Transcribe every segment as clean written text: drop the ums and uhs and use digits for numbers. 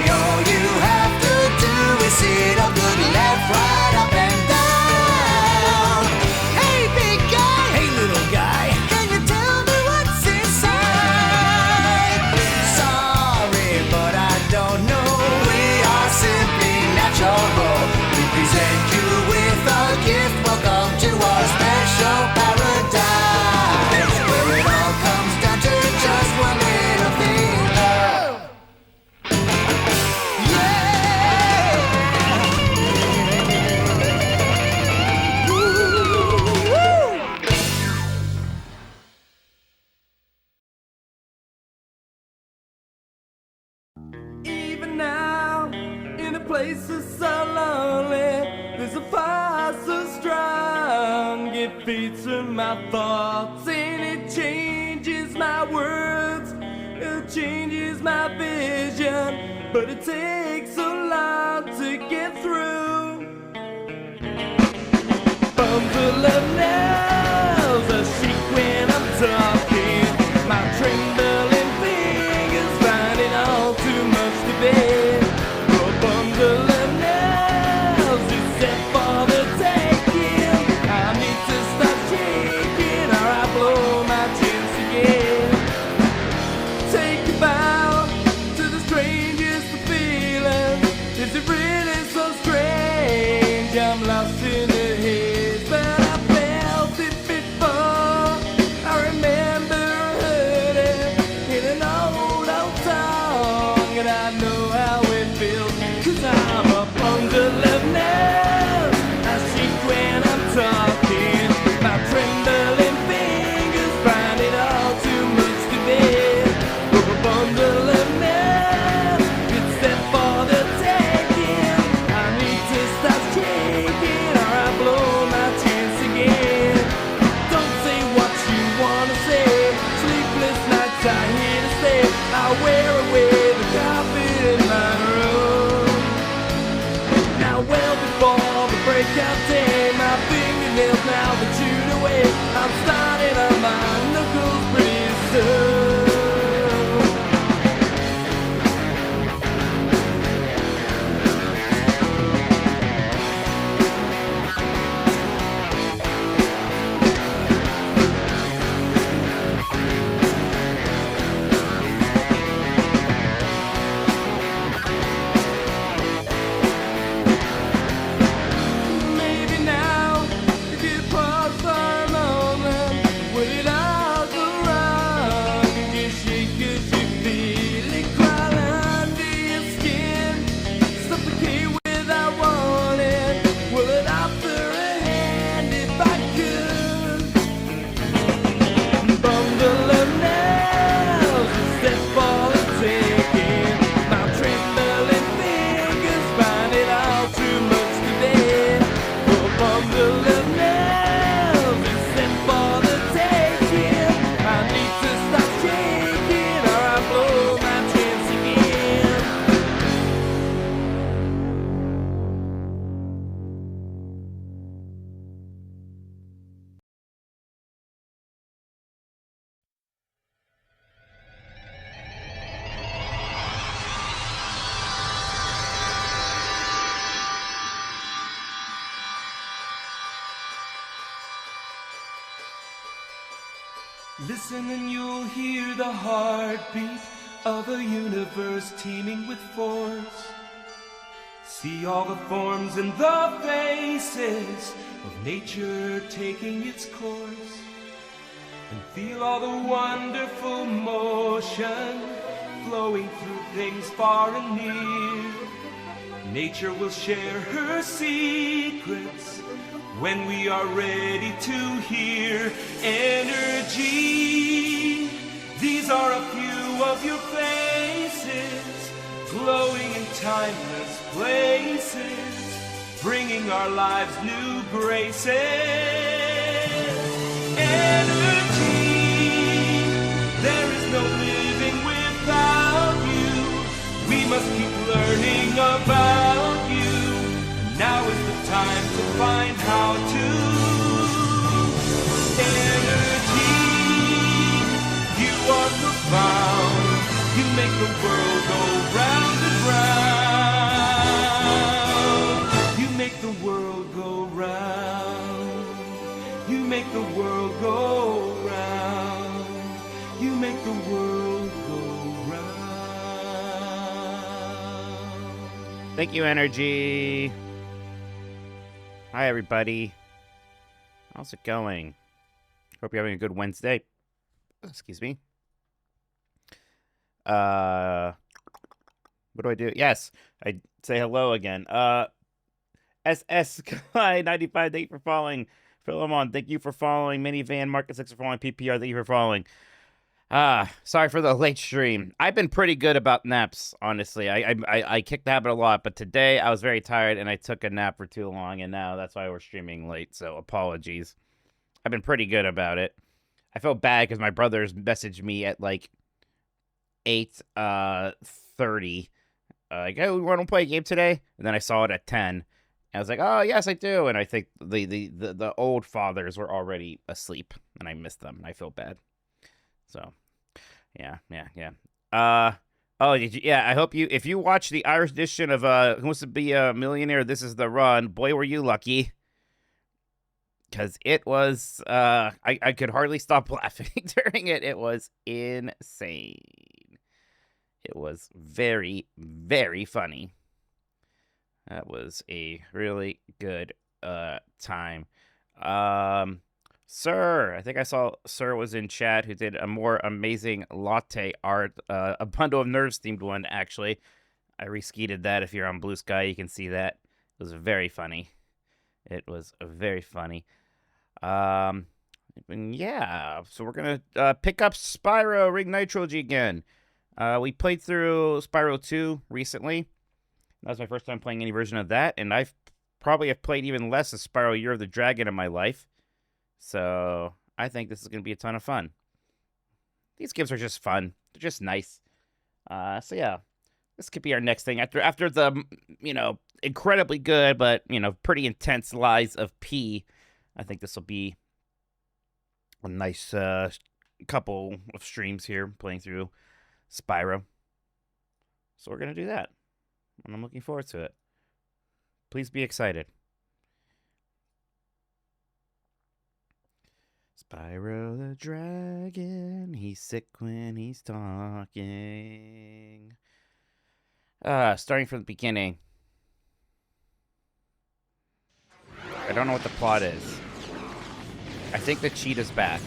all you have to do is sit up, look left, right, up and down. Hey big guy, hey little guy, can you tell me what's inside? Sorry, but I don't know. We are simply natural. We present you with a gift. Welcome to our special paradise, where it all comes down to just one little thing. Even now, in a place that's so lonely, there's a fire so strong. It feeds in my thoughts and it changes my words. It changes my vision, but it takes so long to get through. Bundle of nails, a shake when I'm talking. My trembling fingers find it all too much to bear. A bundle of nails is set for the taking. I need to stop shaking or I blow my chance again. Take a bow to the strangest of feelings. Is it really so strange? I'm lost in the haze, but I felt it before. I remember I heard it in an old song, and I know how it feels, 'cause I'm a bundle of nails. I shake when I'm talking. My trembling fingers find it all too much to bear. A bundle of nails, it's set for the taking. I need to stop shaking or I blow my chance again. Don't say what you wanna say. Sleepless nights I here to stay. I wear away the carpet in my room. Now well before the breakout day, my fingernails now been chewed away. I'm starting on my knuckles pretty soon. Maybe now, if you pause for a moment, would it all go wrong? And you shake 'cause you feel it crawl under your skin, suffocate without warning. Will it offer a hand if I could? Bundle of nails, a step for the taking. My trembling fingers find it all too much to bear. A bundle of nails, a step for the taking. I need to stop shaking or I blow my chance again. Listen and you'll hear the heartbeat of a universe teeming with force. See all the forms and the faces of nature taking its course. And feel all the wonderful motion flowing through things far and near. Nature will share her secrets when we are ready to hear. Energy, these are a few of your faces, glowing in timeless places, bringing our lives new graces. Energy, there is no living without you. We must keep learning about you. Now is the time to find how to. Energy, you are profound. You make the world go round and round. make the world go round. Thank you, Energy. Hi, everybody. How's it going? Hope you're having a good Wednesday. Excuse me. What do I do? Yes, I say hello again. SS Guy 95, thank you for following. Philemon, thank you for following. Minivan Market 6 for following. PPR, thank you for following. Sorry for the late stream. I've been pretty good about naps, honestly. I kicked the habit a lot, but today I was very tired and I took a nap for too long, and now that's why we're streaming late, so apologies. I've been pretty good about it. I felt bad because my brothers messaged me at like 8:30. Like, hey, we want to play a game today? And then I saw it at 10. I was like, oh, yes, I do. And I think the old fathers were already asleep, and I missed them, and I feel bad. So, yeah. Oh, I hope if you watch the Irish edition of Who Wants to Be a Millionaire, This Is the Run, boy, were you lucky. Because it was, I could hardly stop laughing during it. It was insane. It was very, very funny. That was a really good time. Sir, I think I saw Sir was in chat who did a more amazing latte art, a Bundle of Nerves themed one, actually. I reskeeted that. If you're on Blue Sky, you can see that. It was very funny. It was very funny. Yeah, so we're going to pick up Spyro Reignite Trilogy again. We played through Spyro 2 recently. That was my first time playing any version of that, and I've probably have played even less of Spyro Year of the Dragon in my life. So I think this is going to be a ton of fun. These games are just fun. They're just nice. So yeah, this could be our next thing after the incredibly good but pretty intense Lies of P. I think this will be a nice couple of streams here playing through Spyro. So we're gonna do that, and I'm looking forward to it. Please be excited. Spyro the Dragon, he's sick when he's talking. Starting from the beginning. I don't know what the plot is. I think the cheetah's back.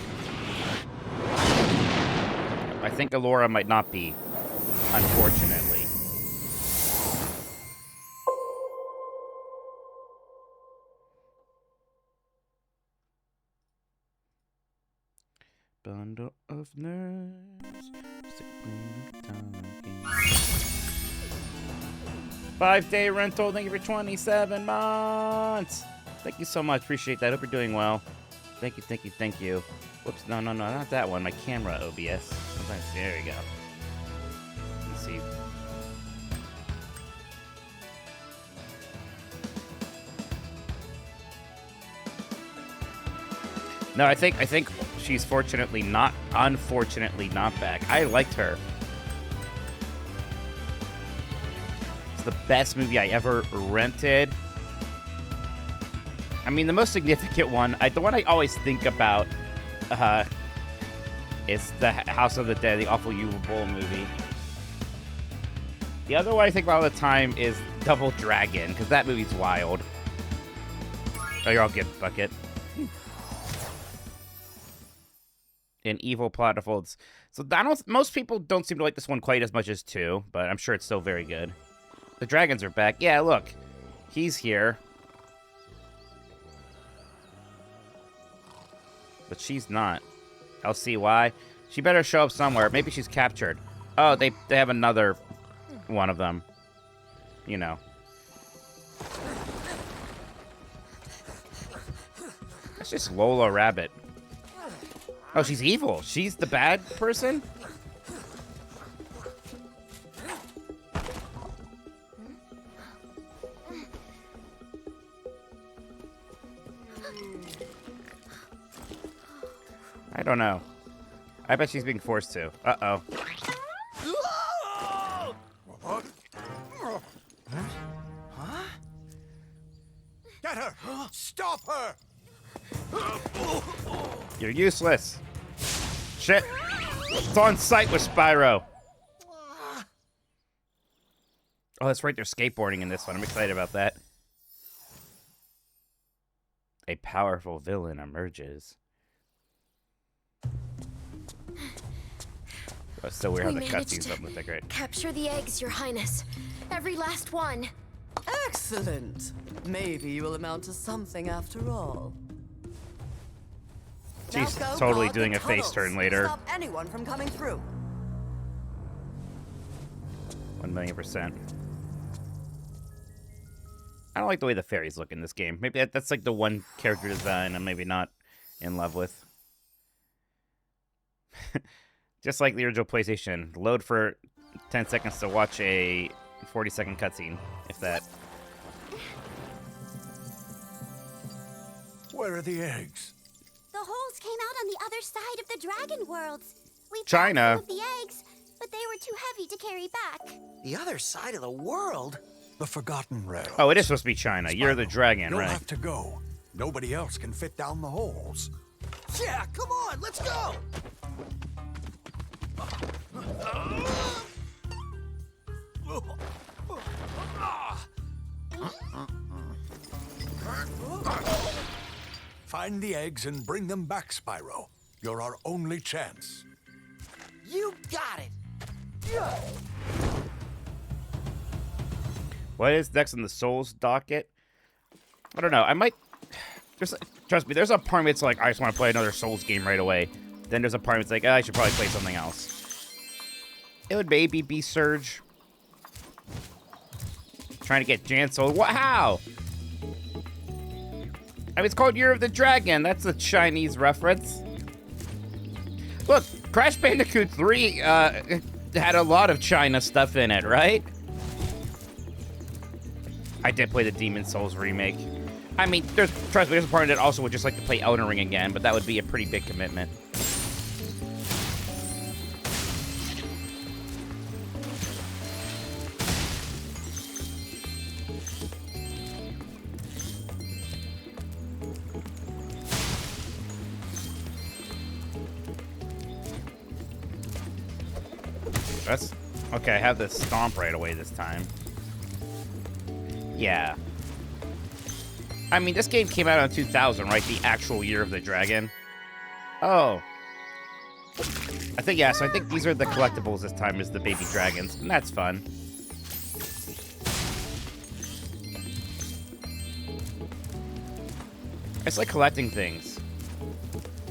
I think Elora might not be, unfortunately. Bundle of nerves. 5-day rental. Thank you for 27 months. Thank you so much. Appreciate that. Hope you're doing well. Thank you. Whoops. No, not that one. My camera OBS. Sometimes, there we go. Let's see. No, I think she's unfortunately not back. I liked her. It's the best movie I ever rented. I mean, the most significant one, the one I always think about, is the House of the Dead, the awful Uwe Boll movie. The other one I think about all the time is Double Dragon, because that movie's wild. Oh, you're all good, bucket. An evil plot unfolds. So most people don't seem to like this one quite as much as 2, but I'm sure it's still very good. The dragons are back. Yeah, look. He's here. But she's not. I'll see why. She better show up somewhere. Maybe she's captured. Oh, they have another one of them. You know. That's just Lola Rabbit. Oh, she's evil. She's the bad person? I don't know. I bet she's being forced to. Uh-oh. Huh? Get her! Stop her! You're useless. Shit. It's on site with Spyro. Oh, that's right. They're skateboarding in this one. I'm excited about that. A powerful villain emerges. Oh, it's so weird how the cutscenes don't look that great. Capture the eggs, Your Highness. Every last one. Excellent. Maybe you will amount to something after all. She's Now go totally guard doing the a face tunnels. turn later. Stop anyone from coming through. 1,000,000%. I don't like the way the fairies look in this game. Maybe that's like the one character design I'm maybe not in love with. Just like the original PlayStation. Load for 10 seconds to watch a 40-second cutscene, if that. Where are the eggs? The holes came out on the other side of the dragon worlds. We found China. some of the eggs, but they were too heavy to carry back. The other side of the world? The Forgotten Realms. Oh, it is supposed to be China. You're the dragon, You'll right? have to go. Nobody else can fit down the holes. Yeah, come on, let's go! Find the eggs and bring them back, Spyro. You're our only chance. You got it! What is next on the Souls docket? I don't know. I might... Trust me, there's a part of me that's like, I just want to play another Souls game right away. Then there's a part of me that's like, I should probably play something else. It would maybe be Surge. Trying to get Jan Soul. Wow! I mean, it's called Year of the Dragon. That's a Chinese reference. Look, Crash Bandicoot 3 had a lot of China stuff in it, right? I did play the Demon Souls remake. I mean, trust me, there's a part of it that also would just like to play Elden Ring again, but that would be a pretty big commitment. That's okay. I have the stomp right away this time. Yeah. I mean, this game came out in 2000, right? The actual Year of the Dragon. Oh. I think, yeah, so I think these are the collectibles this time, is the baby dragons. And that's fun. It's like collecting things.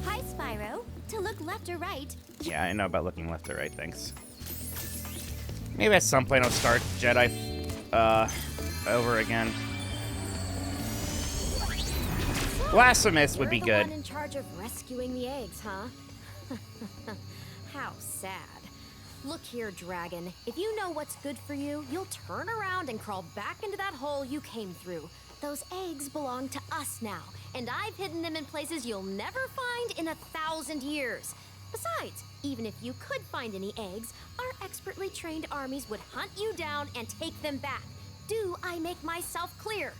Hi, Spyro. To look left or right. Yeah, I know about looking left or right, thanks. Maybe at some point I'll start Jedi over again. Blasphemous would be You're good. the one in charge of rescuing the eggs, huh? How sad. Look here, dragon. If you know what's good for you, you'll turn around and crawl back into that hole you came through. Those eggs belong to us now, and I've hidden them in places you'll never find in 1,000 years. Besides, even if you could find any eggs, our expertly trained armies would hunt you down and take them back. Do I make myself clear?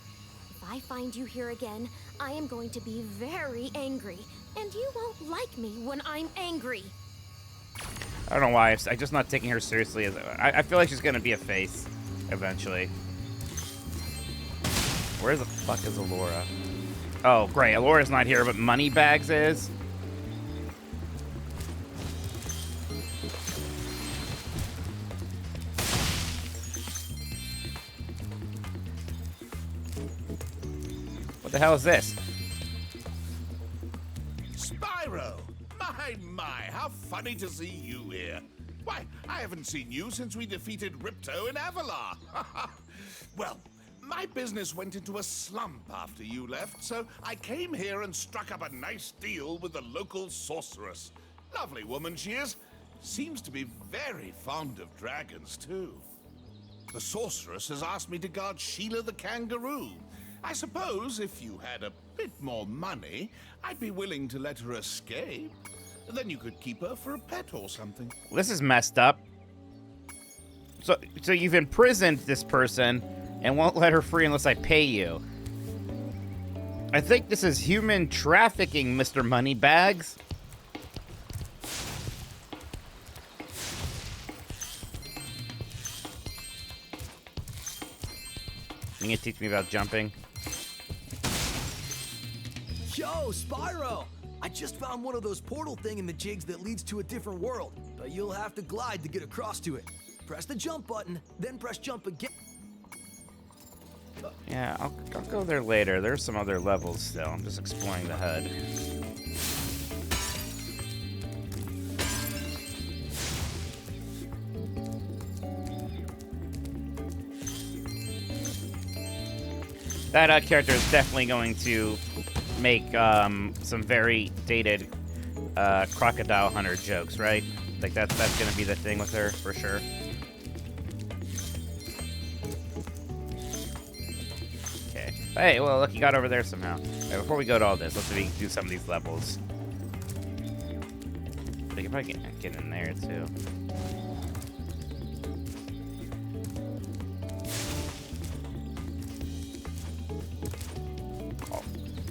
If I find you here again, I am going to be very angry, and you won't like me when I'm angry. I don't know why. I'm just not taking her seriously. I feel like she's going to be a face eventually. Where the fuck is Alora? Oh, great. Alora's not here, but Moneybags is. What the hell is this? Spyro! My, how funny to see you here. Why, I haven't seen you since we defeated Ripto in Avalar. Well, my business went into a slump after you left, so I came here and struck up a nice deal with the local sorceress. Lovely woman she is. Seems to be very fond of dragons, too. The sorceress has asked me to guard Sheila the kangaroo. I suppose if you had a bit more money, I'd be willing to let her escape. Then you could keep her for a pet or something. This is messed up. So you've imprisoned this person and won't let her free unless I pay you. I think this is human trafficking, Mr. Moneybags. You gonna teach me about jumping? Yo, Spyro! I just found one of those portal thingamajigs that leads to a different world, but you'll have to glide to get across to it. Press the jump button, then press jump again. Yeah, I'll go there later. There's some other levels still. I'm just exploring the HUD. That character is definitely going to make some very dated crocodile hunter jokes, right? Like that's gonna be the thing with her for sure. Okay. Hey, well look, you got over there somehow. Right, before we go to all this, let's see if we can do some of these levels. I can probably get in there too.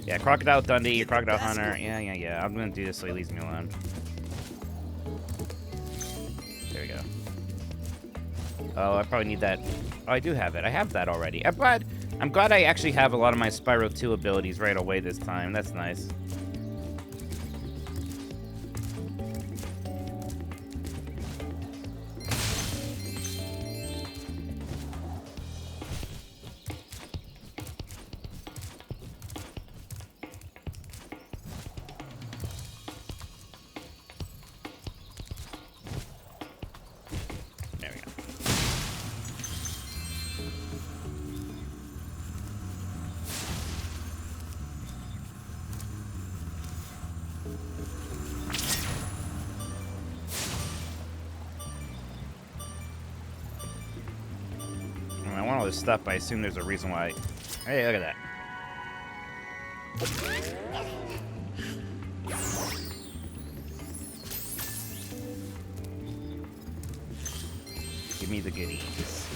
Yeah, Crocodile Dundee, Crocodile Hunter. Yeah. I'm gonna do this so he leaves me alone. There we go. Oh, I probably need that. Oh, I do have it. I have that already. I'm glad I actually have a lot of my Spyro 2 abilities right away this time. That's nice. I want all this stuff, but I assume there's a reason why. Hey, look at that. Give me the goodies.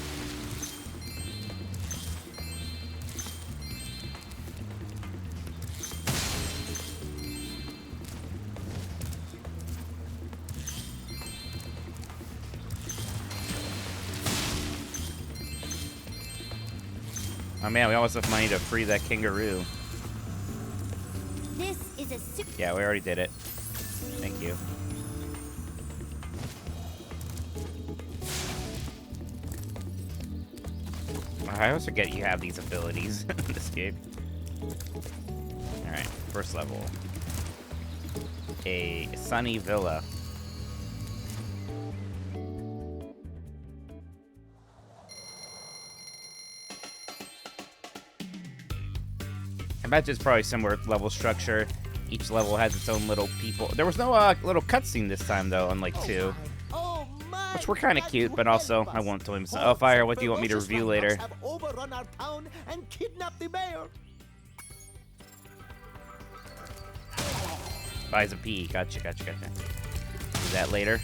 Oh man, we almost have money to free that kangaroo. This is a super. Yeah, we already did it. Thank you. I always forget you have these abilities in this game. Alright, first level. A sunny villa. I bet it's probably similar level structure. Each level has its own little people. There was no little cutscene this time, though, unlike 2. Which were kind of cute, but also, I won't tell him. Oh, Fire, what do you want me to review later? Have overrun our town and kidnapped the mayor. Buys a pea. Gotcha. Do that later.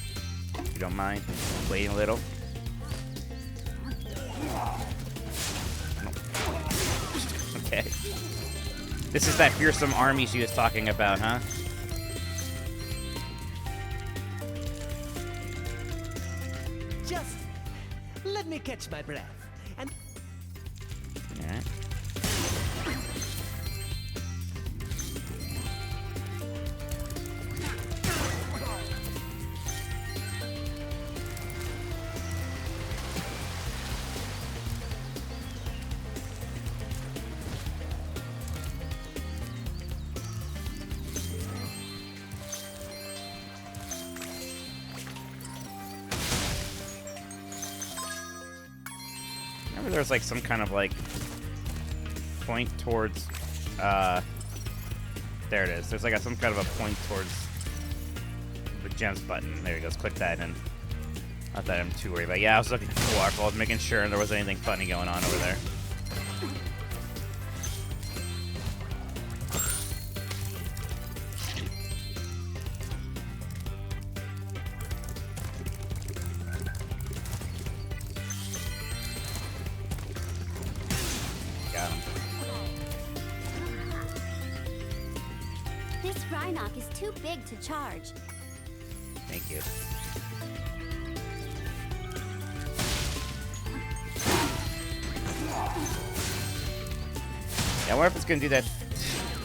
If you don't mind. Waiting a little. Okay. This is that fearsome army she was talking about, huh? Just let me catch my breath. And Alright. Remember there's like some kind of like point towards there it is. There's like some kind of a point towards the gems button. There it goes. Click that and not that I'm too worried about. Yeah, I was looking for waterfalls, making sure there wasn't anything funny going on over there. This Rhinoc is too big to charge. Thank you. I wonder if it's gonna do that.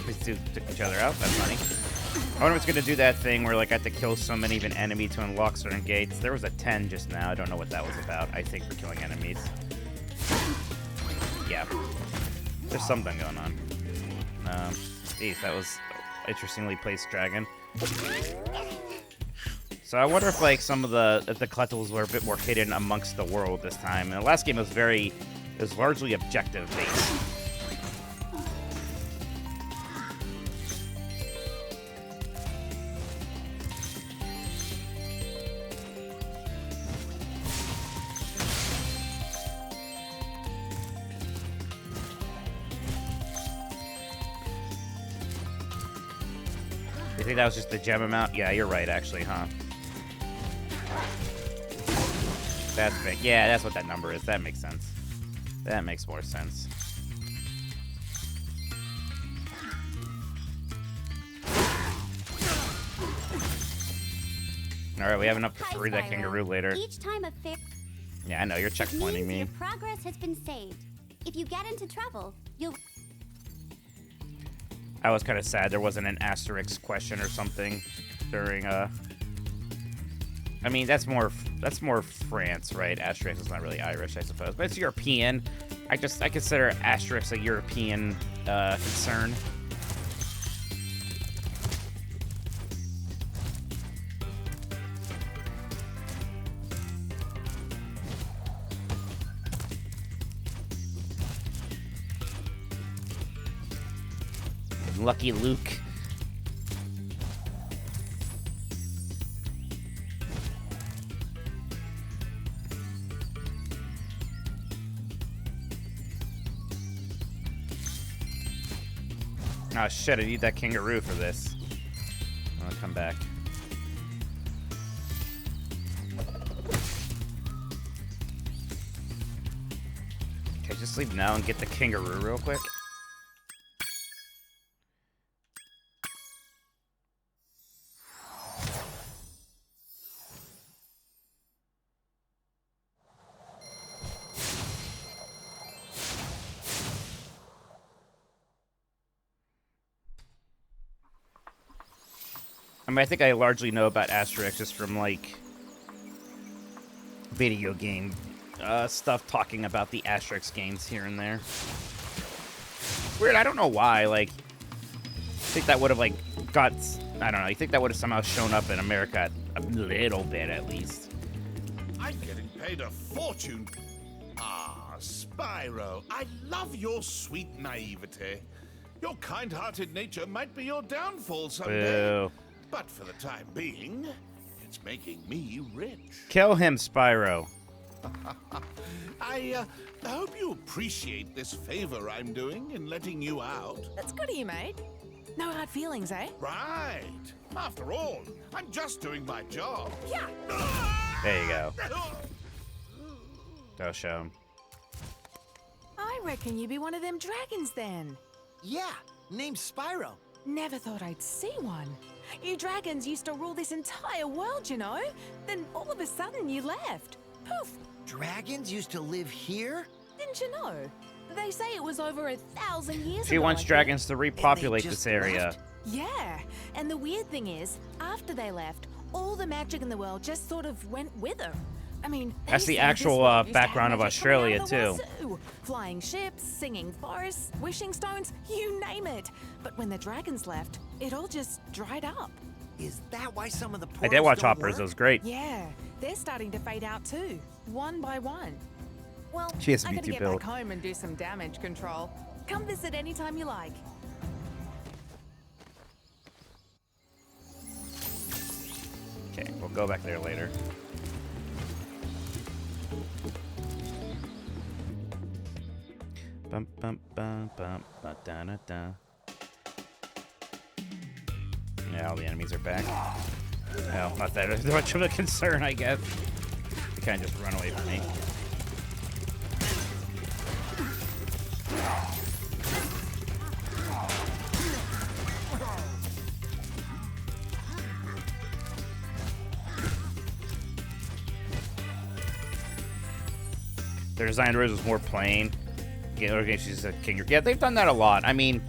These two took each other out. That's funny. I wonder if it's gonna do that thing where like I have to kill so many of an enemy to unlock certain gates. There was a 10 just now. I don't know what that was about. I think for killing enemies. Yeah. There's something going on. Geez, that was interestingly placed dragon. So I wonder if like some of the collectibles were a bit more hidden amongst the world this time. And the last game was largely objective based. You think that was just the gem amount? Yeah, you're right, actually, huh? That's big. Yeah, that's what that number is. That makes sense. That makes more sense. Alright, we have enough to free that kangaroo later. Each time a fair Yeah, I know, you're checkpointing me. your progress has been saved. If you get into trouble, you'll I was kind of sad there wasn't an asterisk question or something during I mean, that's more France, right? Asterisk is not really Irish, I suppose, but it's European. I consider asterisk a European concern. Lucky Luke. Oh shit, I need that kangaroo for this. I'll come back. Okay, just leave now and get the kangaroo real quick. I mean, I think I largely know about Asterix just from, like, video game stuff talking about the Asterix games here and there. Weird, I don't know why, like, I think that would have, like, I don't know, you think that would have somehow shown up in America a little bit, at least. I'm getting paid a fortune. Ah, Spyro, I love your sweet naivete. Your kind-hearted nature might be your downfall someday. Boo. But for the time being, it's making me rich. Kill him, Spyro. I hope you appreciate this favor I'm doing in letting you out. That's good of you, mate. No hard feelings, eh? Right. After all, I'm just doing my job. Yeah. There you go. Go show him. I reckon you be one of them dragons then. Yeah, name's Spyro. Never thought I'd see one. You dragons used to rule this entire world, you know? Then all of a sudden you left. Poof! Dragons used to live here? Didn't you know? They say it was over 1,000 years ago. She wants I dragons think. to repopulate just this area. left? Yeah, and the weird thing is, after they left, all the magic in the world just sort of went with them. I mean, That's they the say this actual world used to have background of magic coming Australia, out of the too. wazoo. Flying ships, singing forests, wishing stones, you name it. But when the dragons left, it all just dried up. Is that why some of the I did watch don't Hoppers, work? it was great. Yeah, they're starting to fade out too, one by one. Well, She has to I be gotta too get built. back home and do some damage control. Come visit anytime you like. Okay, we'll go back there later. Bum bum bum bum ba da da da. Yeah, all the enemies are back. Well, not that much of a concern, I guess. They kind of just run away from me. Their design was more plain. organizations at King. Yeah, they've done that a lot. I mean,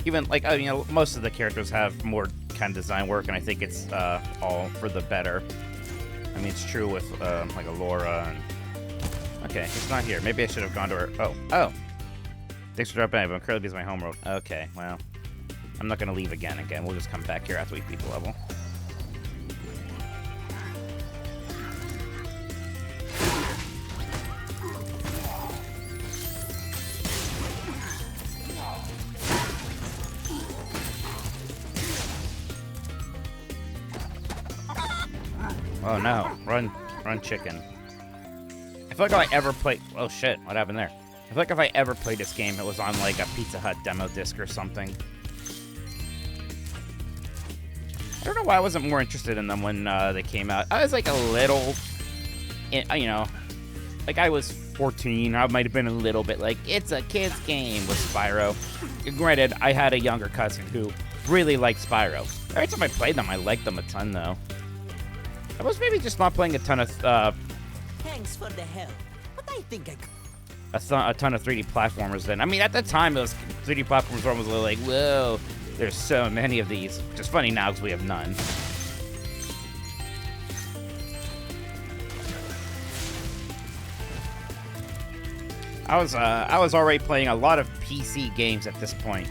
even like most of the characters have more kind of design work, and I think it's all for the better. I mean, it's true with like Alora and. Okay, it's not here. Maybe I should have gone to her. Oh. Thanks for dropping in, but I'm currently busy with my homeworld. Okay, well, I'm not gonna leave again. We'll just come back here after we beat the level. Oh no, run chicken. I feel like if I ever played, oh shit, what happened there? I feel like if I ever played this game, it was on like a Pizza Hut demo disc or something. I don't know why I wasn't more interested in them when they came out. I was like a little, like I was 14. I might have been a little bit like, it's a kid's game with Spyro. Granted, I had a younger cousin who really liked Spyro. Every time I played them, I liked them a ton though. I was maybe just not playing a ton of, Thanks for the help, but I think a ton of 3D platformers then. I mean, at the time, those 3D platformers were almost like, whoa, there's so many of these. Which is funny now because we have none. I was already playing a lot of PC games at this point.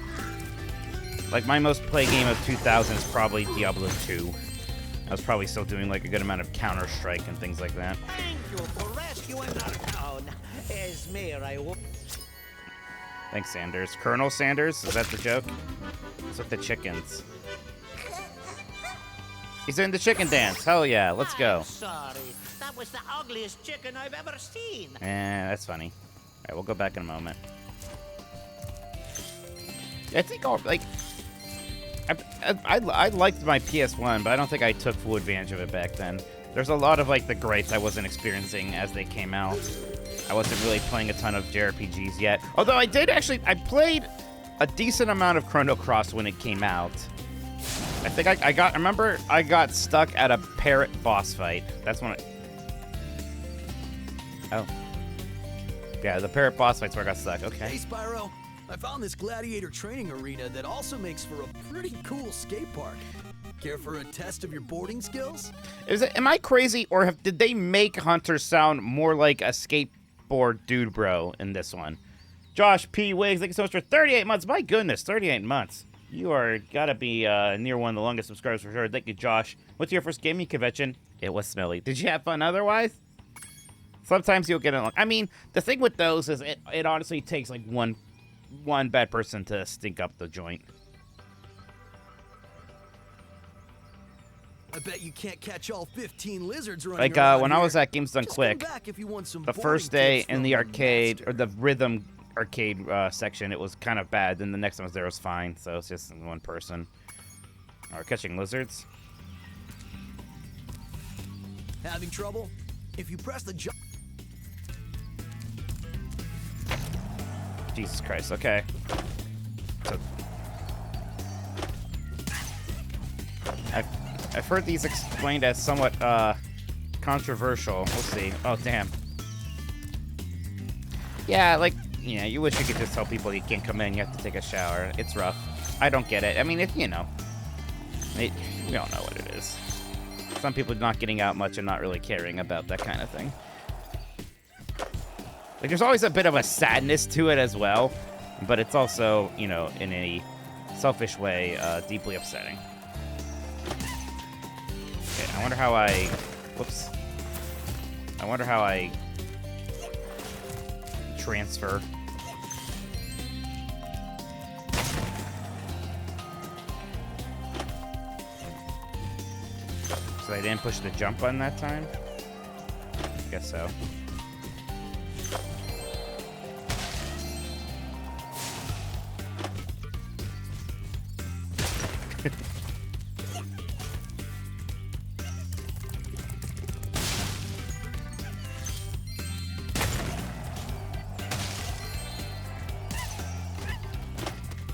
Like, my most played game of 2000 is probably Diablo 2. I was probably still doing like a good amount of Counter-Strike and things like that. Thank you for rescuing our town. As mayor, Thanks, Sanders. Colonel Sanders? Is that the joke? What's with the chickens? He's in the chicken dance. Hell yeah, let's go. Sorry, that was the ugliest chicken I've ever seen. That's funny. All right, we'll go back in a moment. I think I liked my PS1, but I don't think I took full advantage of it back then. There's a lot of like the gripes I wasn't experiencing as they came out. I wasn't really playing a ton of JRPGs yet. Although I played a decent amount of Chrono Cross when it came out. I think I remember I got stuck at a parrot boss fight. That's when oh. Yeah, the parrot boss fight's where I got stuck. Okay. Hey, Spyro. I found this gladiator training arena that also makes for a pretty cool skate park. Care for a test of your boarding skills? Am I crazy, or did they make Hunter sound more like a skateboard dude bro in this one? Josh P. Wiggs, thank you so much for 38 months. My goodness, 38 months. You are gotta be near one of the longest subscribers for sure. Thank you, Josh. What's your first gaming convention? It was smelly. Did you have fun otherwise? Sometimes you'll get along. I mean, the thing with those is it honestly takes like one bad person to stink up the joint. I bet you can't catch all 15 lizards running like around when here. I was at Games Done Quick, the first day in the arcade or the rhythm arcade section, it was kind of bad. Then the next one was there was fine, so it's just one person. All right, catching lizards. Having trouble? If you press the jump. Jesus Christ, okay. So, I've heard these explained as somewhat controversial. We'll see. Oh, damn. Yeah, like, you wish you could just tell people you can't come in, you have to take a shower. It's rough. I don't get it. I mean, we all know what it is. Some people not getting out much and not really caring about that kind of thing. Like, there's always a bit of a sadness to it as well, but it's also, in a selfish way, deeply upsetting. Okay, I wonder how I transfer. So I didn't push the jump button that time? I guess so.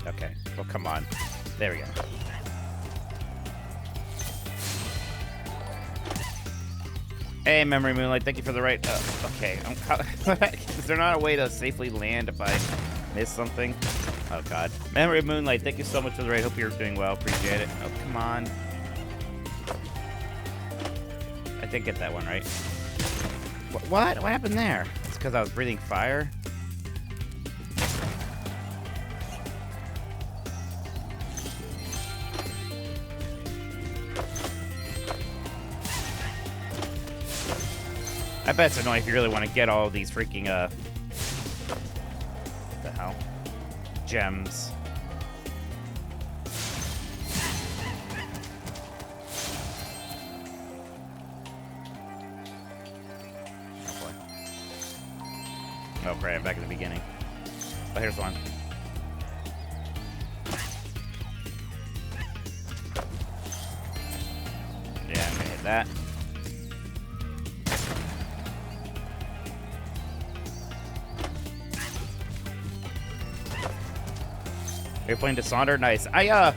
Okay. Well, come on. There we go. Hey, Memory Moonlight, thank you for the right. Okay. Is there not a way to safely land if I miss something? Oh, God. Memory Moonlight, thank you so much for the right. Hope you're doing well. Appreciate it. Oh, come on. I did get that one right. What? What happened there? It's because I was breathing fire? I bet it's annoying if you really want to get all these freaking, what the hell? Gems. Oh, boy. Oh, great, I'm back at the beginning. Oh, here's one. Yeah, I'm gonna hit that. You're playing Dishonored? Nice. I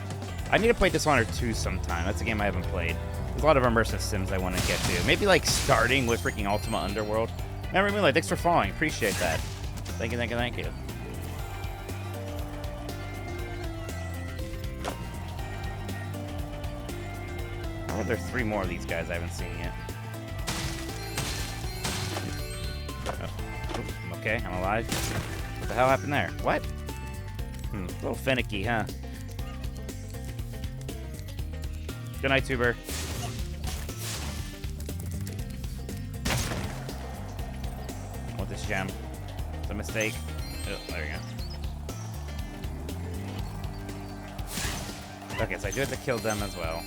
need to play Dishonored 2 sometime. That's a game I haven't played. There's a lot of immersive sims I want to get to. Maybe, like, starting with freaking Ultima Underworld. Memory Moonlight, thanks for following. Appreciate that. Thank you, thank you, thank you. Oh, there's 3 more of these guys I haven't seen yet. Oh, okay, I'm alive. What the hell happened there? What? A little finicky, huh? Good night, Tuber. I want this gem. It's a mistake. Oh, there we go. Okay, so I do have to kill them as well.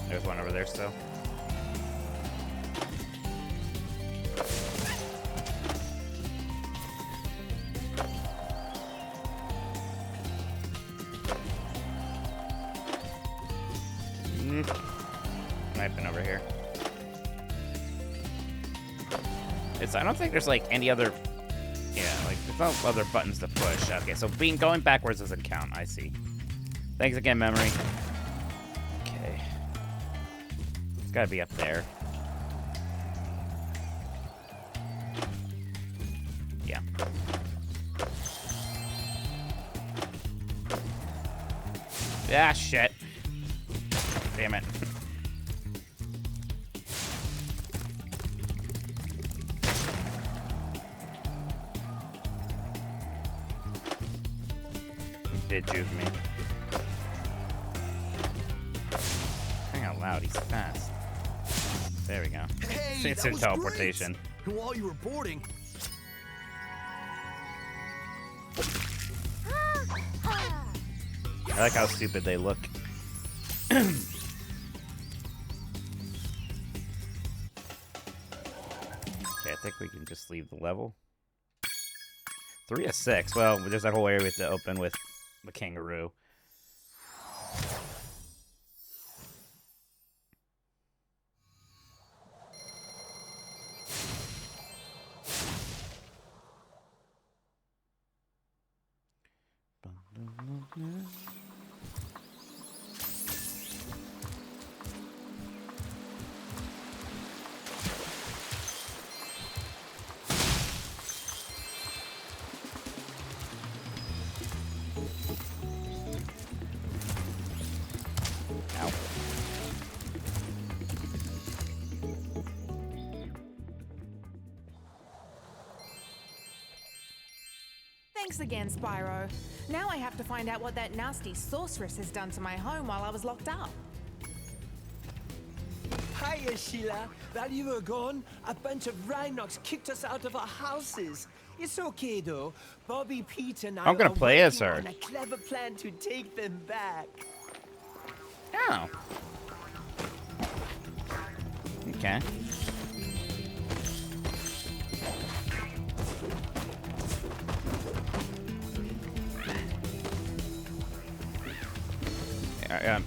There's one over there still. Might have been over here. I don't think there's like any other. Yeah, like there's no other buttons to push. Okay, so going backwards doesn't count. I see. Thanks again, Memory. Okay. It's gotta be up there. Yeah. Ah, shit. Damn it. He did juke me. Hang out loud, he's fast. There we go. Hey, it's that in was teleportation. Great. While you were boarding, I like how stupid they look. Okay, I think we can just leave the level. 3 of 6. Well, there's that whole area we have to open with the kangaroo. Thanks again, Spyro. Now I have to find out what that nasty sorceress has done to my home while I was locked up. Hiya, Sheila. While you were gone, a bunch of Rhinox kicked us out of our houses. It's okay, though. Bobby, Pete, and I I'm gonna are play as working her. on a clever plan to take them back. Oh. Okay.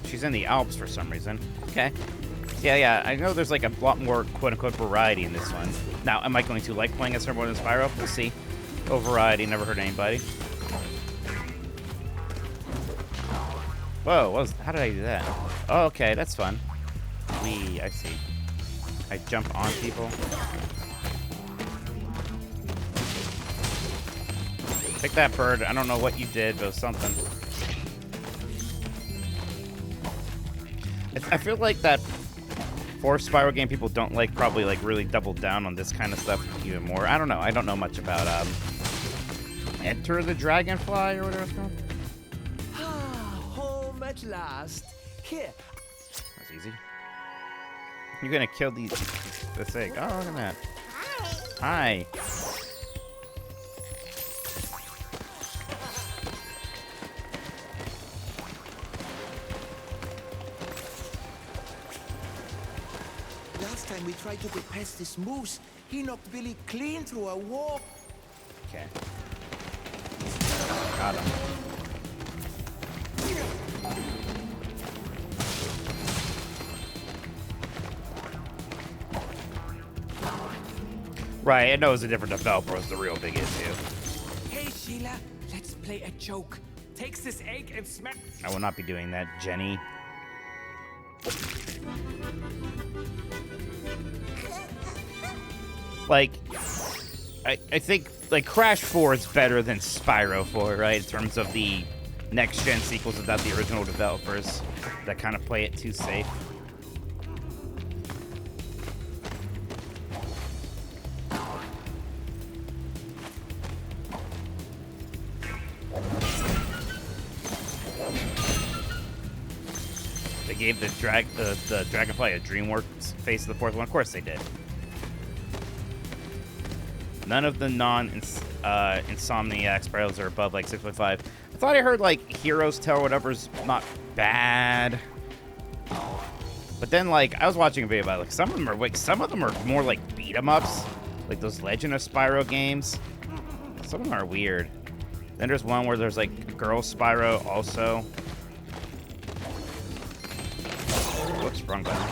She's in the Alps for some reason. Okay. Yeah, I know there's like a lot more quote-unquote variety in this one. Now, am I going to like playing as her more than Spyro? We'll see. Oh, variety, never hurt anybody. Whoa, how did I do that? Oh, okay, that's fun. Wee, I see. I jump on people. Pick that bird. I don't know what you did, but it was something. I feel like that fourth Spyro game people don't like probably like really doubled down on this kind of stuff even more. I don't know. I don't know much about Enter the Dragonfly or whatever it's called. Home at last. Here. That's easy. You're gonna kill this egg. Oh, look at that. Hi. Last time we tried to get past this moose, he knocked Billy clean through a wall. Okay. Got him. Right, I know it's a different developer was the real big issue. Hey, Sheila, let's play a joke. Takes this egg and smack. I will not be doing that, Jenny. Like, I think, like, Crash 4 is better than Spyro 4, right? In terms of the next-gen sequels without the original developers that kind of play it too safe. They gave the Dragonfly a DreamWorks face of the fourth one. Of course they did. None of the non-Insomniac Spyros are above like 6.5. I thought I heard like Hero's Tale or whatever's not bad. But then like I was watching a video about it, like some of them are more like beat 'em ups, like those Legend of Spyro games. Some of them are weird. Then there's one where there's like Girl Spyro also. Whoops, wrong button.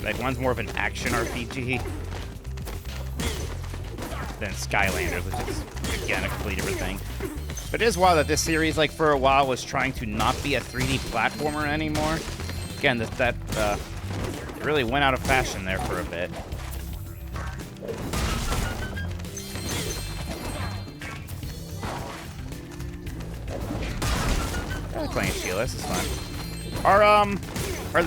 Like, one's more of an action RPG than Skylanders, which is, again, a completely different thing. But it is wild that this series, like, for a while was trying to not be a 3D platformer anymore. Again, that really went out of fashion there for a bit. I like playing Sheila, this is fun. Are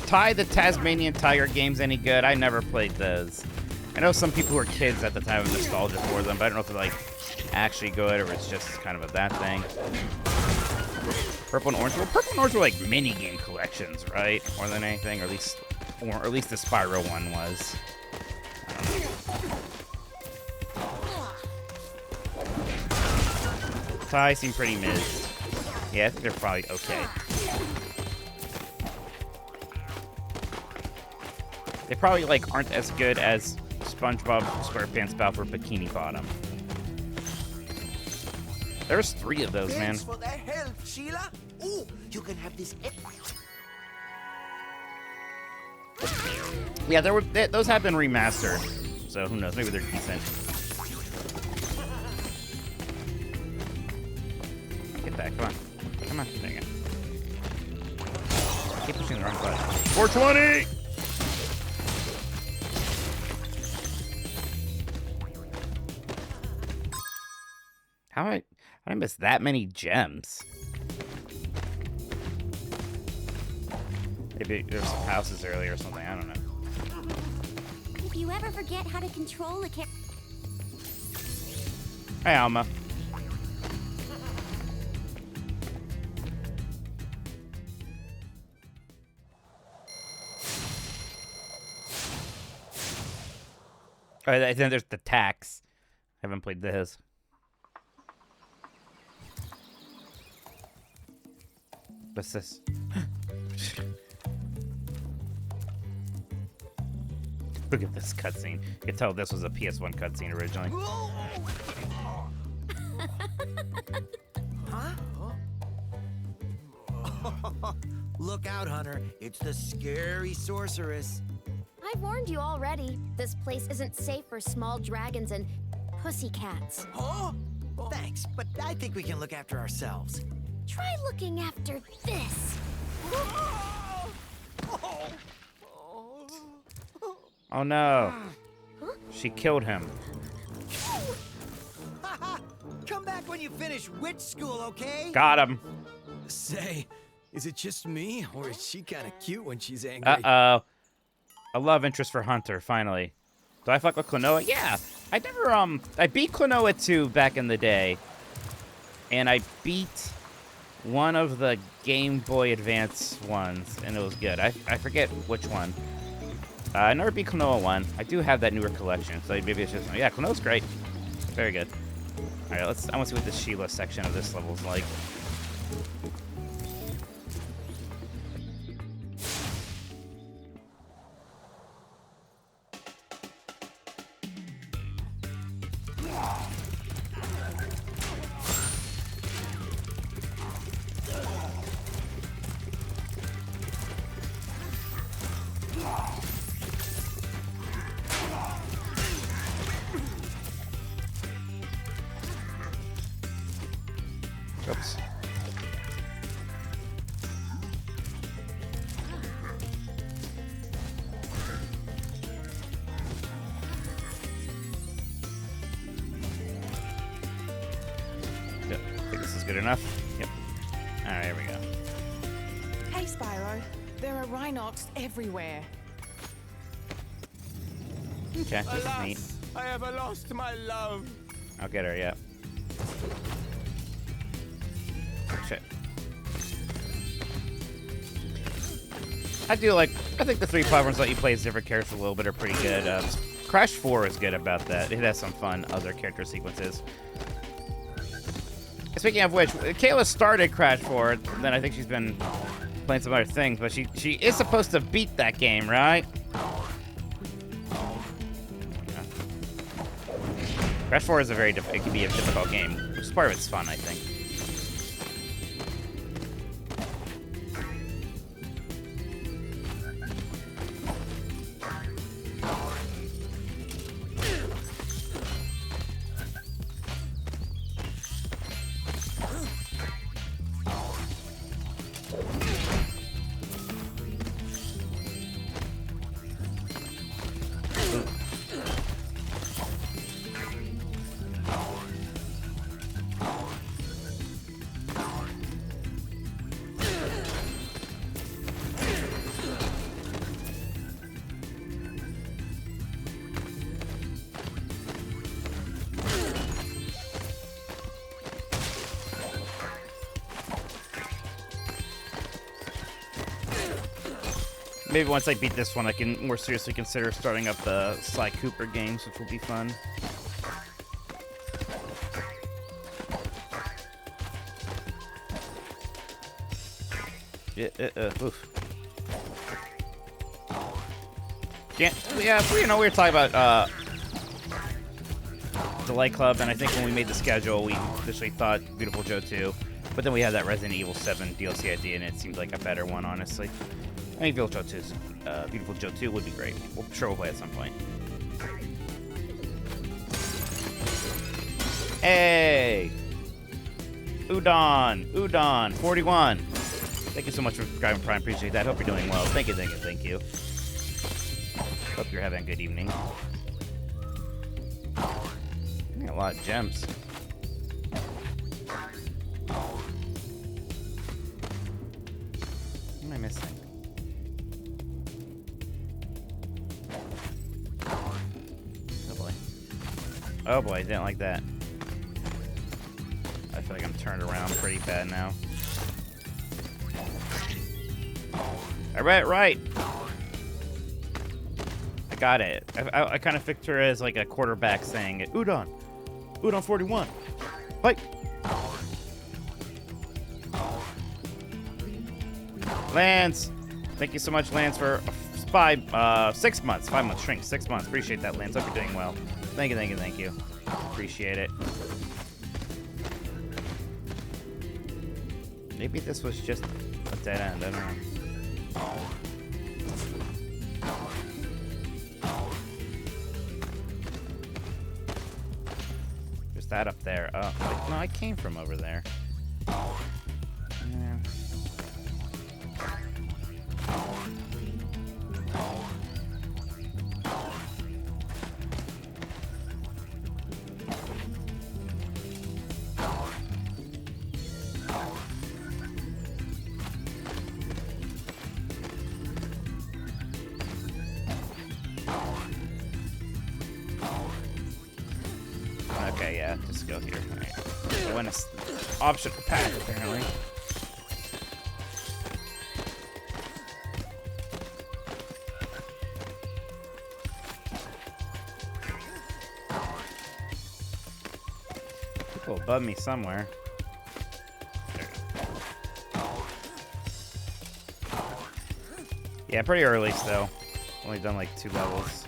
Ty the Tasmanian Tiger games any good? I never played those. I know some people were kids at the time of nostalgia for them, but I don't know if they're like actually good or it's just kind of a bad thing. Purple and Orange. Well, Purple and Orange were like mini game collections, right? More than anything, or at least the Spyro one was. I don't know. Ty seemed pretty mid. Yeah, I think they're probably okay. They probably like aren't as good as SpongeBob SquarePants Battle for Bikini Bottom. There's 3 of those, man. Thanks for the help, Sheila. Oh, you can have this. Yeah, those have been remastered, so who knows? Maybe they're decent. Get that! Come on, come on! There you go. Keep pushing the wrong button. 420. How did I miss that many gems? Maybe there's some houses earlier or something. I don't know. If you ever forget how to control a cat. Hey, Alma. All right, then there's the tax. Haven't played this. What's this? Look at this cutscene. You can tell this was a PS1 cutscene originally. Look out, Hunter. It's the scary sorceress. I've warned you already. This place isn't safe for small dragons and pussycats. Huh? Thanks, but I think we can look after ourselves. Try looking after this. Oh no. She killed him. Come back when you finish witch school, okay? Got him. Say, is it just me, or is she kind of cute when she's angry? Uh-oh. A love interest for Hunter, finally. Do I fuck with Klonoa? Yeah. I never, I beat Klonoa 2 back in the day. And I beat one of the Game Boy Advance ones, and it was good. I forget which one. I never beat Klonoa 1. I do have that newer collection, so maybe it's just... Yeah, Klonoa's great. Very good. Alright, I want to see what the Sheila section of this level is like. Oops. Yep. I think this is good enough. Yep. Alright, here we go. Hey, Spyro. There are Rhinox everywhere. Okay, this is Alas, neat. I have lost my love. I'll get her, yeah. Shit. I think the 3 platforms let you play as different characters a little bit are pretty good. Crash 4 is good about that. It has some fun other character sequences. Speaking of which, Kayla started Crash 4, then I think she's been playing some other things, but she is supposed to beat that game, right? Crash 4 is it can be a difficult game, which is part of its fun, I think. Maybe once I beat this one, I can more seriously consider starting up the Sly Cooper games, which will be fun. Yeah, oof. Yeah, we were talking about the Light Club, and I think when we made the schedule, we initially thought Beautiful Joe 2, but then we had that Resident Evil 7 DLC idea, and it seemed like a better one, honestly. I mean, Beautiful Joe 2 would be great. We'll play at some point. Hey! Udon, 41. Thank you so much for subscribing, Prime. Appreciate that. Hope you're doing well. Thank you. Hope you're having a good evening. Got a lot of gems. What am I missing? Oh boy, I didn't like that. I feel like I'm turned around pretty bad now. Alright, right. I got it. I kind of picture her as like a quarterback saying, Udon 41. Fight. Lance. Thank you so much, Lance, for 6 months. 5 months shrink. 6 months. Appreciate that, Lance. Hope you're doing well. Thank you. Appreciate it. Maybe this was just a dead end. I don't know. There's that up there. Oh, wait, no, I came from over there. Yeah. Okay, yeah, just go here. All right. I went an optional path, apparently. People above me somewhere. Yeah, pretty early still. Only done like 2 levels.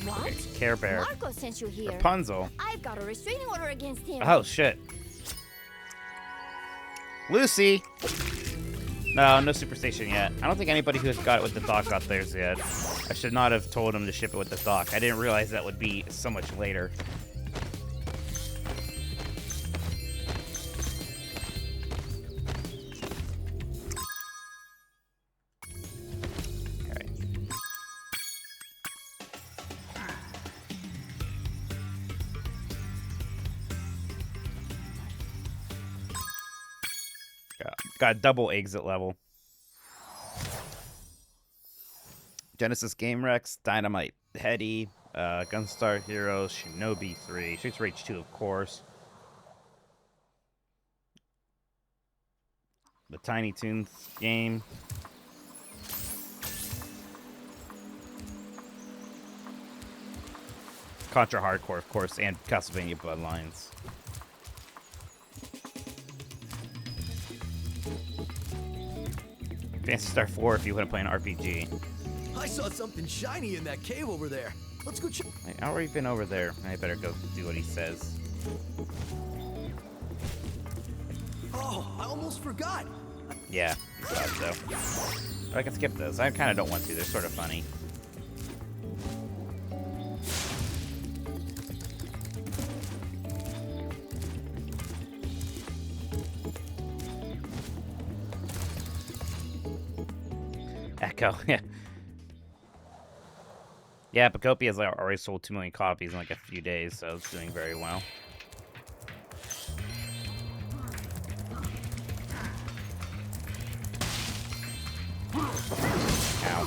What? Care Bear. Marco sent you here. Rapunzel. I've got a restraining order against him. Oh, shit. Lucy! No Superstation yet. I don't think anybody who's got it with the dock got theirs yet. I should not have told him to ship it with the dock. I didn't realize that would be so much later. Okay. Got double exit level. Genesis Game Rex, Dynamite Heady, Gunstar Heroes, Shinobi 3, Streets of Rage 2, of course. The Tiny Toons game. Contra Hardcore, of course, and Castlevania Bloodlines. Phantasy Star 4 if you want to play an RPG. I saw something shiny in that cave over there. Let's go check. I've already been over there. I better go do what he says. Oh, I almost forgot. Yeah, I thought so. But I can skip those. I kind of don't want to. They're sort of funny. Echo, yeah. Yeah, Pacopia has already sold 2 million copies in like a few days, so it's doing very well. Ow.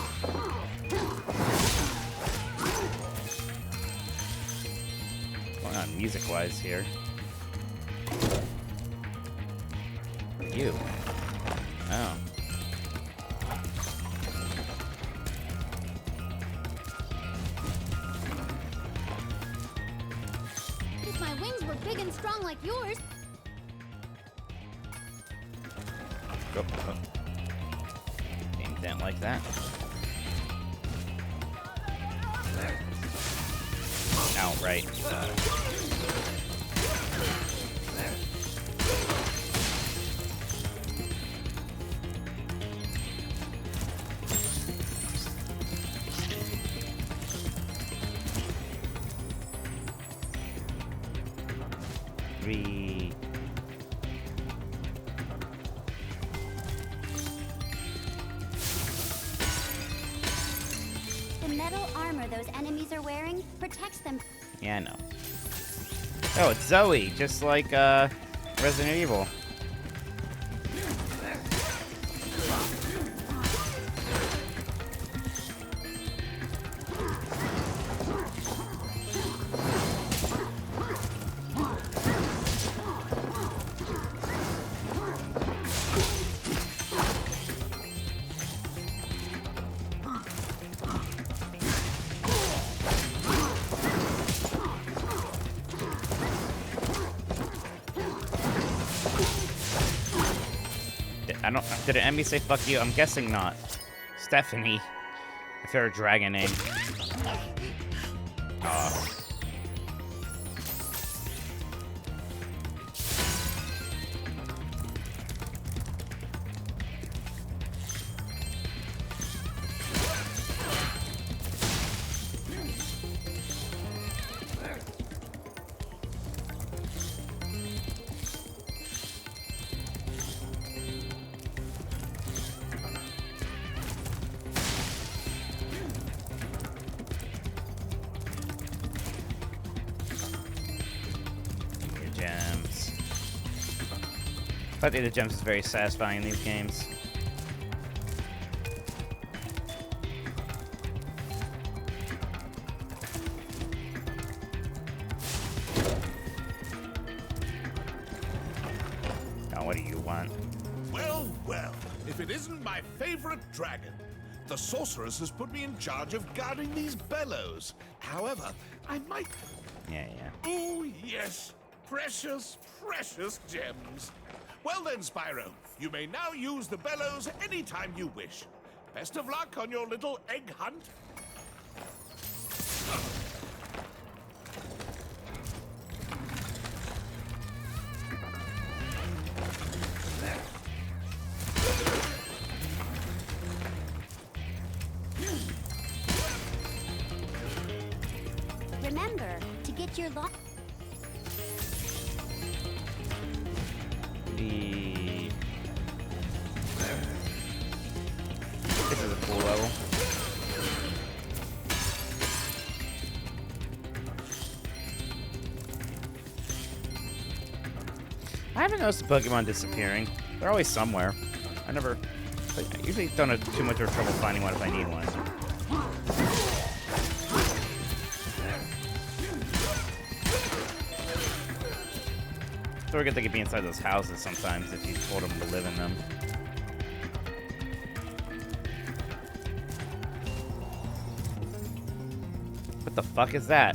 What's going on music-wise here? You. Oh. If my wings were big and strong like yours. Go. Oh. Games don't like that. Ow, right. The metal armor those enemies are wearing protects them. Yeah, I know. Oh, it's Zoe, just like Resident Evil. Did an enemy say fuck you? I'm guessing not. Stephanie. My favorite dragon name. Gems. Collecting the gems is very satisfying in these games. Now, what do you want? Well, well, if it isn't my favorite dragon. The sorceress has put me in charge of guarding these bellows. However, I might... Yeah. Oh, yes. Precious, precious gems. Well then, Spyro, you may now use the bellows anytime you wish. Best of luck on your little egg hunt. Remember to get your lock. This is a cool level. I haven't noticed the Pokemon disappearing. They're always somewhere. I usually don't have too much of trouble finding one if I need one. So we're good they could be inside those houses sometimes if you told them to live in them. What the fuck is that?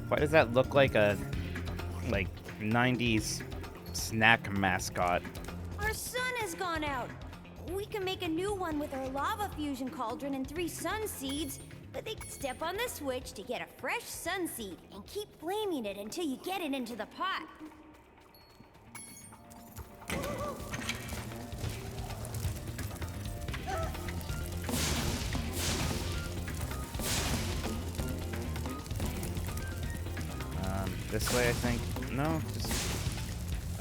Why does that look like a 90s snack mascot? Our sun has gone out. We can make a new one with our lava fusion cauldron and 3 sun seeds. But they can step on the switch to get a fresh sun seed and keep flaming it until you get it into the pot. This way, I think. No, just...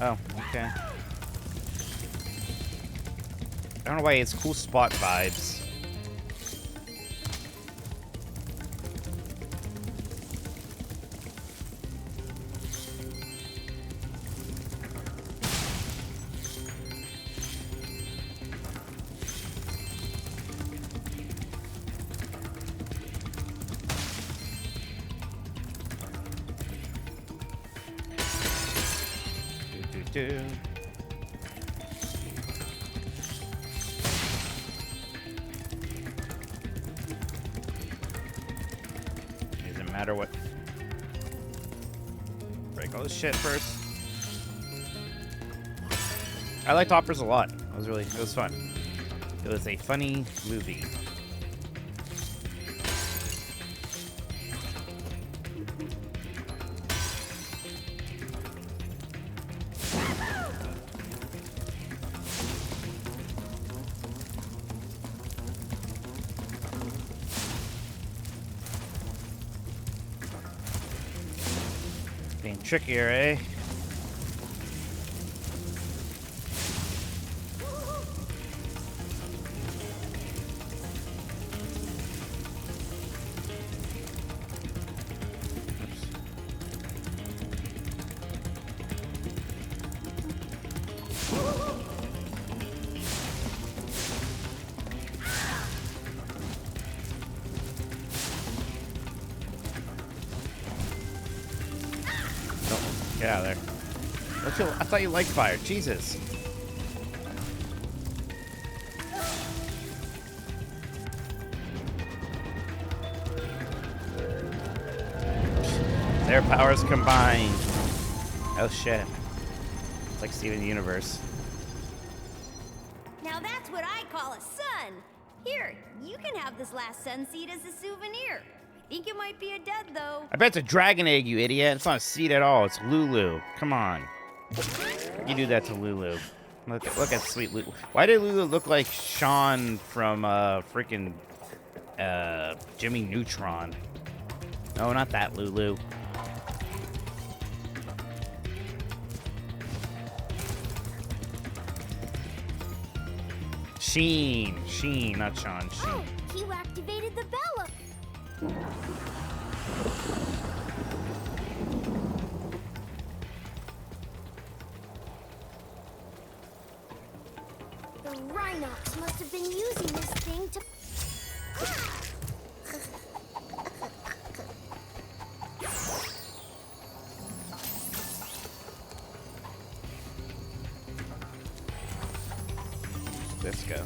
Oh, okay. I don't know why it's cool spot vibes. Doesn't matter what. Break all this shit first. I liked Hoppers a lot. It was fun. It was a funny movie. Being trickier, eh? Get out of there. I thought you liked fire. Jesus. Their powers combined. Oh shit. It's like Steven Universe. Now that's what Here, you can have this last sun seed as a souvenir. I think it might be a dud, though. I bet it's a dragon egg, you idiot. It's not a seed at all. It's Lulu. Come on. You do that to Lulu. Look at sweet Lulu. Why did Lulu look like Sean from freaking Jimmy Neutron? No, not that Lulu. Sheen, not Sean. Sheen. Oh, you activated the bell. The Rhinox must have been using this thing to... Let's go.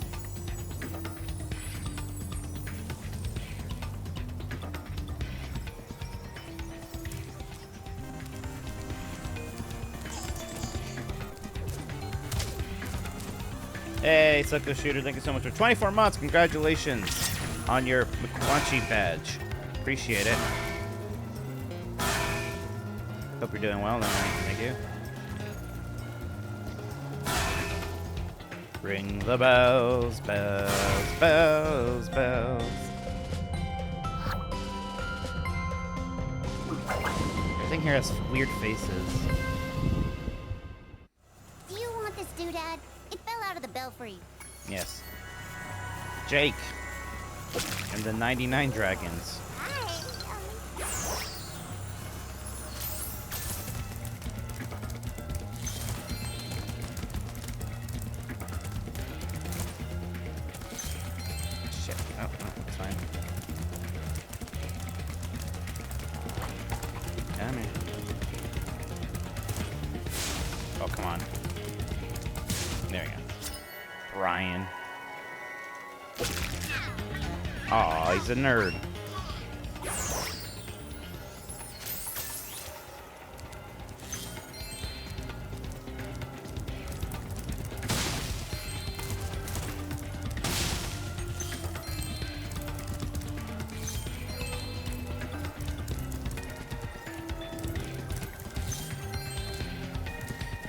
Hey, Sucko Shooter, thank you so much for 24 months. Congratulations on your McQuanchy badge. Appreciate it. Hope you're doing well, then. Thank you. Ring the bells, bells, bells, bells. Everything here has weird faces. Do you want this doodad? It fell out of the belfry. Yes. Jake. And the 99 dragons. Shit. Oh, it's fine. Come here. Oh, come on. There we go. Brian. Aw, he's a nerd.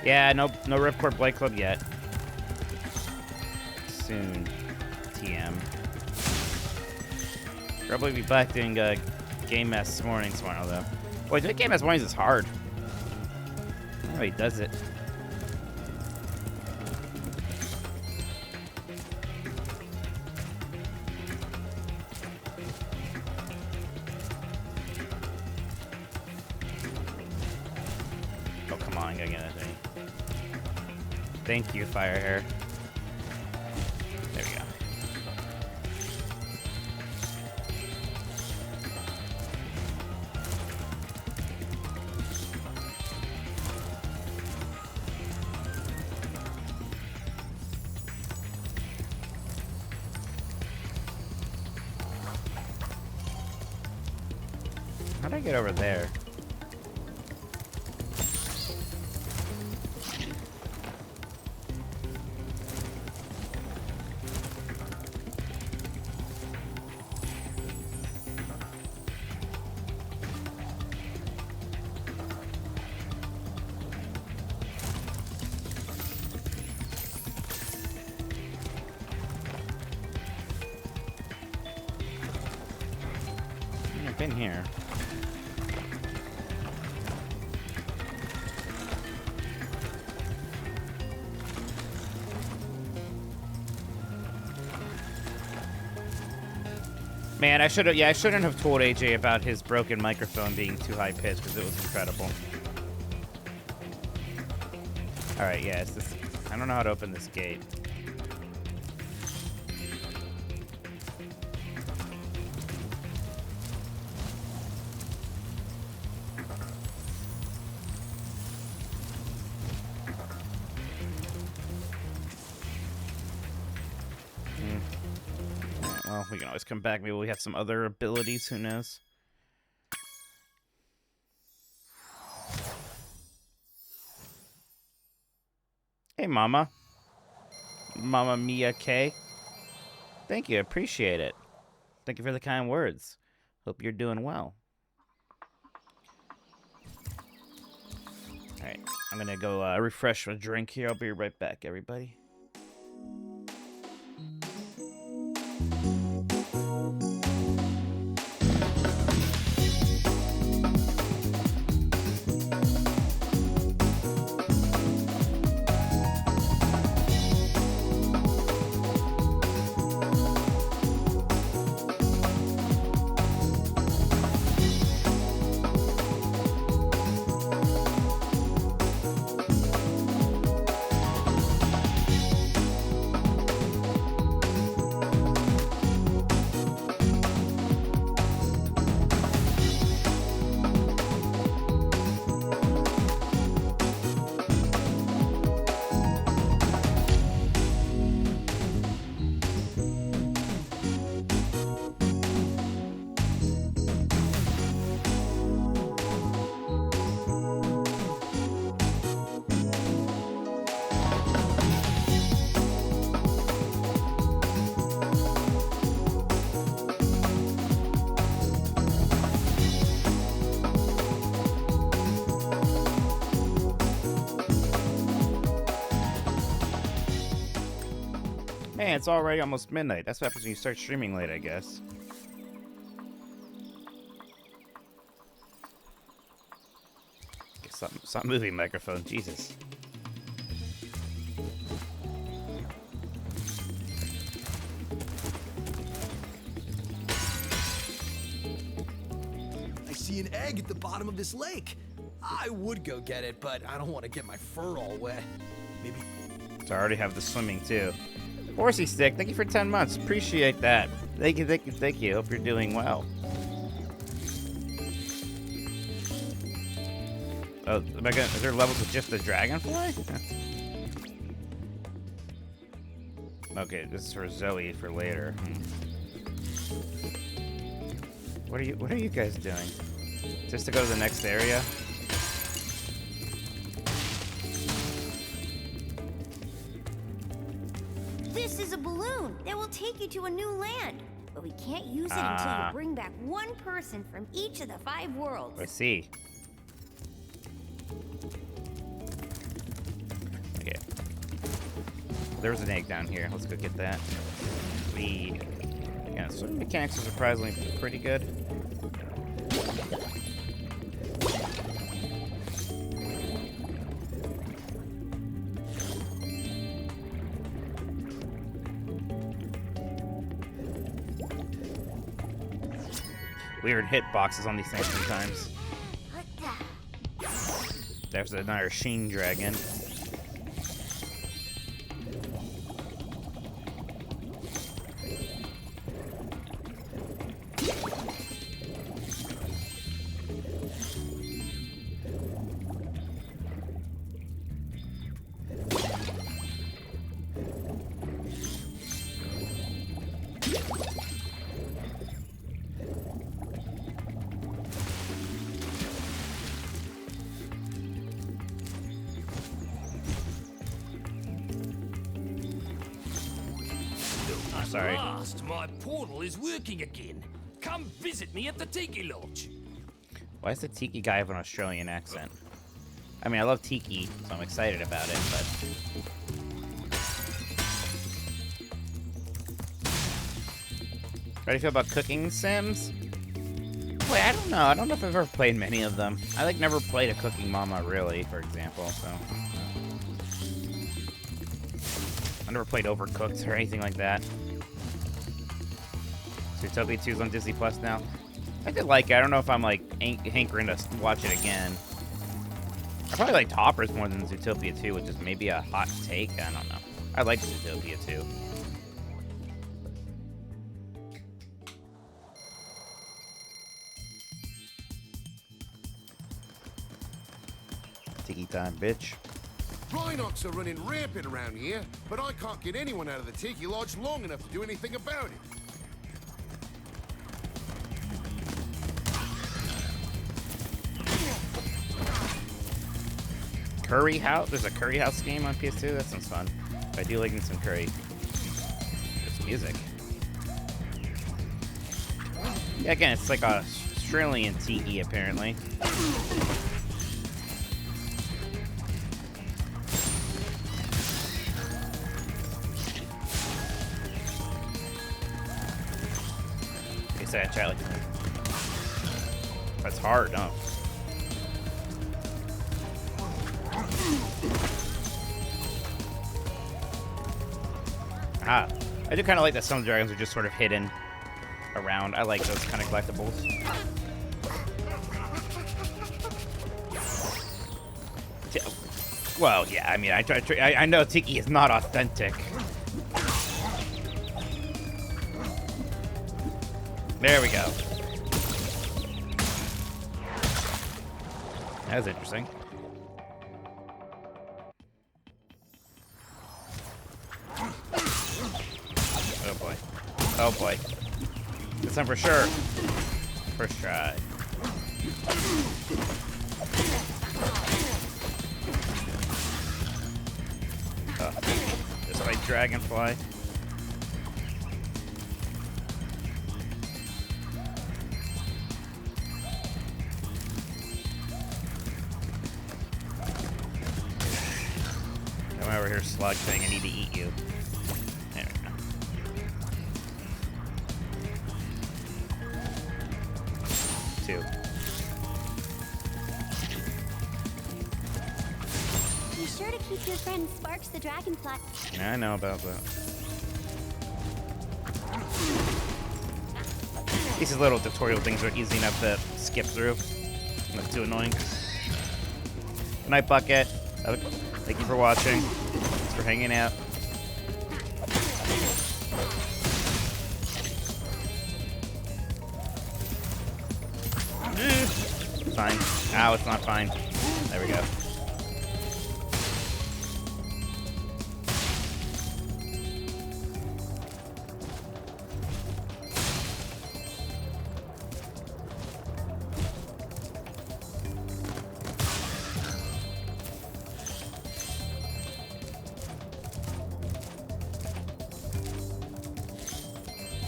Yeah, no Ripcord Blade Club yet. Soon. TM. Probably be back doing Game Mass mornings tomorrow, though. Boy, doing Game Mass mornings is hard. I don't know how he does it. Oh, come on, gotta get that thing. Thank you, Firehair. There we go. How'd I get over there? I've been here. Man, I shouldn't have told AJ about his broken microphone being too high pitched because it was incredible. All right, yeah, it's this. I don't know how to open this gate. Well, we can always come back. Maybe we have some other abilities. Who knows? Hey, Mama. Mama Mia K. Thank you. Appreciate it. Thank you for the kind words. Hope you're doing well. All right. I'm going to go refresh my drink here. I'll be right back, everybody. Man, it's already almost midnight. That's what happens when you start streaming late, I guess. Stop moving, microphone. Jesus. I see an egg at the bottom of this lake. I would go get it, but I don't want to get my fur all wet. Maybe. So I already have the swimming too. Horsey Stick, thank you for 10 months. Appreciate that. Thank you, thank you, thank you. Hope you're doing well. Oh, is there levels with just the dragonfly? Okay, this is for Zoe for later. What are you guys doing? Just to go to the next area? This is a balloon that will take you to a new land. But we can't use it until you bring back one person from each of the 5 worlds. I see. Okay. There's an egg down here. Let's go get that. Yeah, swimming mechanics are surprisingly pretty good. Weird hitboxes on these things sometimes. There's another Sheen Dragon. Sorry. At last, my portal is working again. Come visit me at the Tiki Lodge. Why does the Tiki guy have an Australian accent? I mean, I love Tiki, so I'm excited about it, but... How do you feel about cooking sims? Wait, I don't know. I don't know if I've ever played many of them. I, like, never played a Cooking Mama, really, for example, so... I never played Overcooked or anything like that. Zootopia 2's on Disney Plus now. I did like it. I don't know if I'm, like, hankering to watch it again. I probably liked Hoppers more than Zootopia 2, which is maybe a hot take. I don't know. I like Zootopia 2. Tiki time, bitch. Rhinox are running rampant around here, but I can't get anyone out of the Tiki Lodge long enough to do anything about it. Curry House? There's a Curry House game on PS2? That sounds fun. I do like some curry. There's music. Yeah, again, it's like a Australian tiki, apparently. They say I try like that's hard, no? Ah, I do kind of like that some of the dragons are just sort of hidden around. I like those kind of collectibles. Well, yeah, I mean, I know Tiki is not authentic. There we go. That was interesting. Oh boy. Oh boy. This time for sure. First try. Oh, this my dragonfly. Come over here, slug thing. I need to eat you. There we go. Two. Be sure to keep your friend Sparks the Dragonfly. Yeah, I know about that. These little tutorial things are easy enough to skip through. Not too annoying. Good night, Bucket. Thank you for watching. Thanks for hanging out. Fine. Ow, it's not fine. There we go.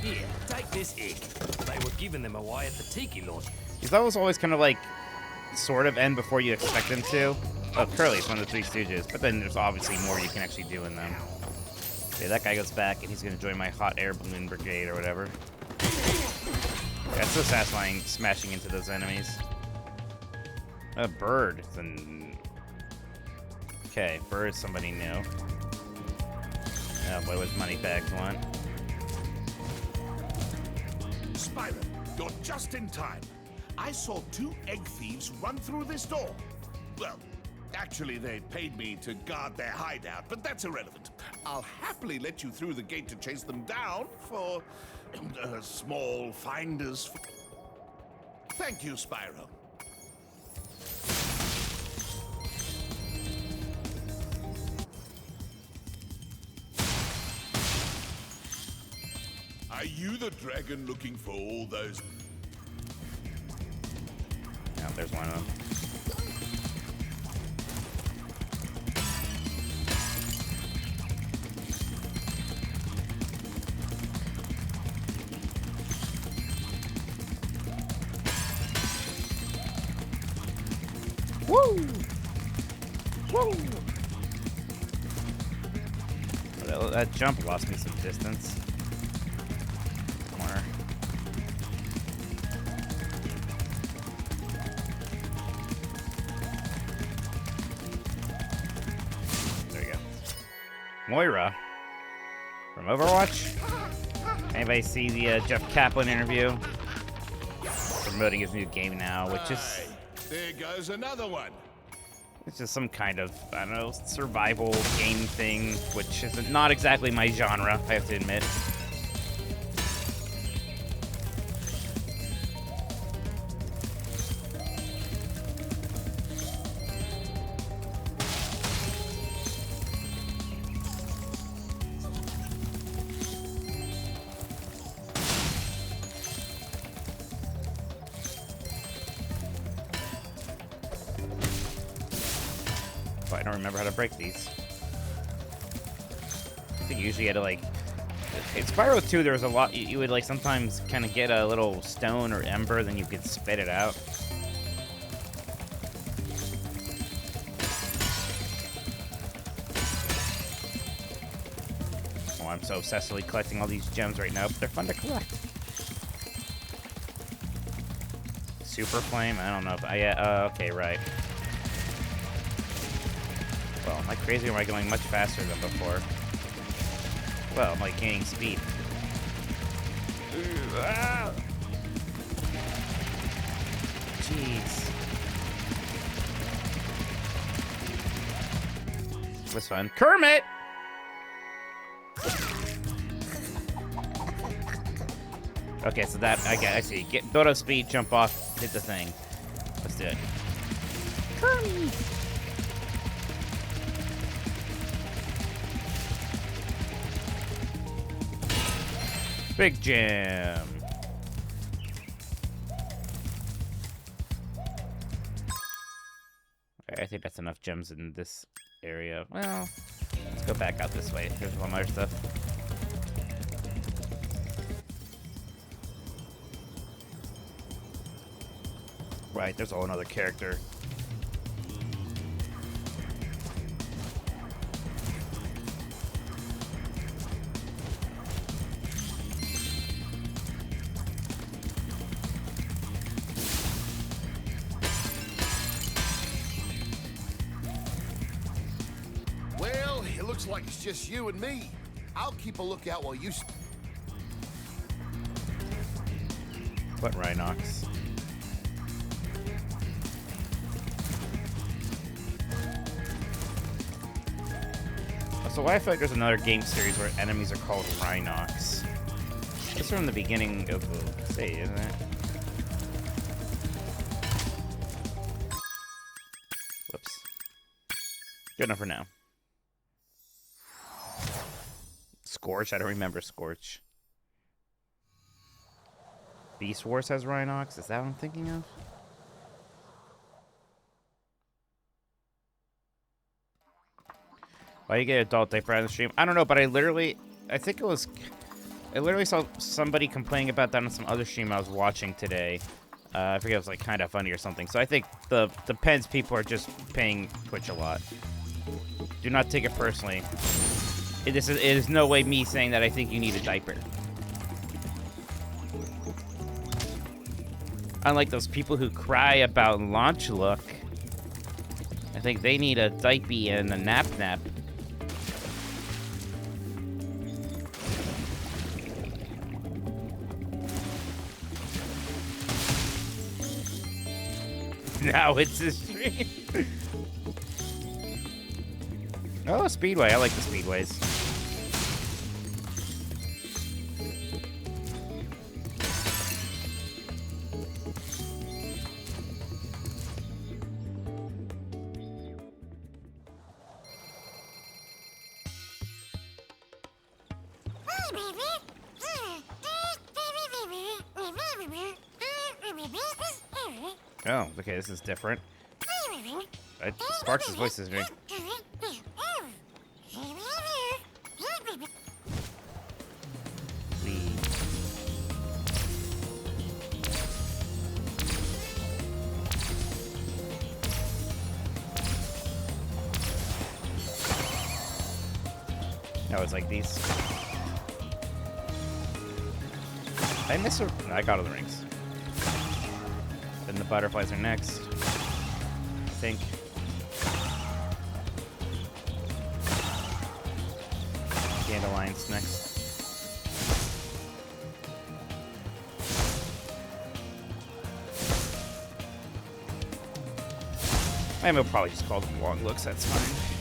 Here, take this egg. They were giving them away at the Tiki Lodge. These levels always kind of like, sort of end before you expect them to. Oh, Curly's one of the Three Stooges, but then there's obviously more you can actually do in them. Okay, that guy goes back, and he's gonna join my hot air balloon brigade or whatever. Yeah, it's so satisfying smashing into those enemies. A bird. Okay, bird is somebody new. Oh boy, what money bags want. Spyro, you're just in time. I saw 2 egg thieves run through this door. Well, actually, they paid me to guard their hideout, but that's irrelevant. I'll happily let you through the gate to chase them down for a small finder's fee. Thank you, Spyro. Are you the dragon looking for all those? Yeah, there's one of them. Woo! Woo! That jump lost me some distance. Corner. There you go. Moira from Overwatch. Anybody see the Jeff Kaplan interview? Promoting his new game now, which is... There goes another one. It's just some kind of, I don't know, survival game thing, which is not exactly my genre, I have to admit. I don't remember how to break these. I think usually you had to like In Spyro 2, there was a lot. You would like sometimes kind of get a little stone or ember, then you could spit it out. Oh, I'm so obsessively collecting all these gems right now, but they're fun to collect. Super flame? I don't know if I. Okay, right. Well, am I crazy or am I going much faster than before? Well, I'm like gaining speed. Ah! Jeez. That's fun. Kermit! Okay, so that, I see. Build up speed, jump off, hit the thing. Let's do it. Kermit! Big gem. Okay, I think that's enough gems in this area. Well, let's go back out this way. There's one more stuff. Right, there's a whole other character. Like it's just you and me. I'll keep a lookout while you... What Rhinox? So why I feel like there's another game series where enemies are called Rhinox. This from the beginning of the say, isn't it? Whoops. Good enough for now. Scorch? I don't remember Scorch. Beast Wars has Rhinox? Is that what I'm thinking of? Why do you get adult diaper on the stream? I don't know, but I literally saw somebody complaining about that on some other stream I was watching today. I forget, it was like kind of funny or something. So I think the Pens people are just paying Twitch a lot. Do not take it personally. It is no way me saying that I think you need a diaper. Unlike those people who cry about launch look, I think they need a diaper and a nap. Now it's a stream. Oh, Speedway. I like the Speedways. Oh, okay, this is different. Sparks' voice is very... No, it's like these. I miss her. I got all the rings. Then the butterflies are next. I think. Dandelions next. I will probably just call them long looks, that's fine.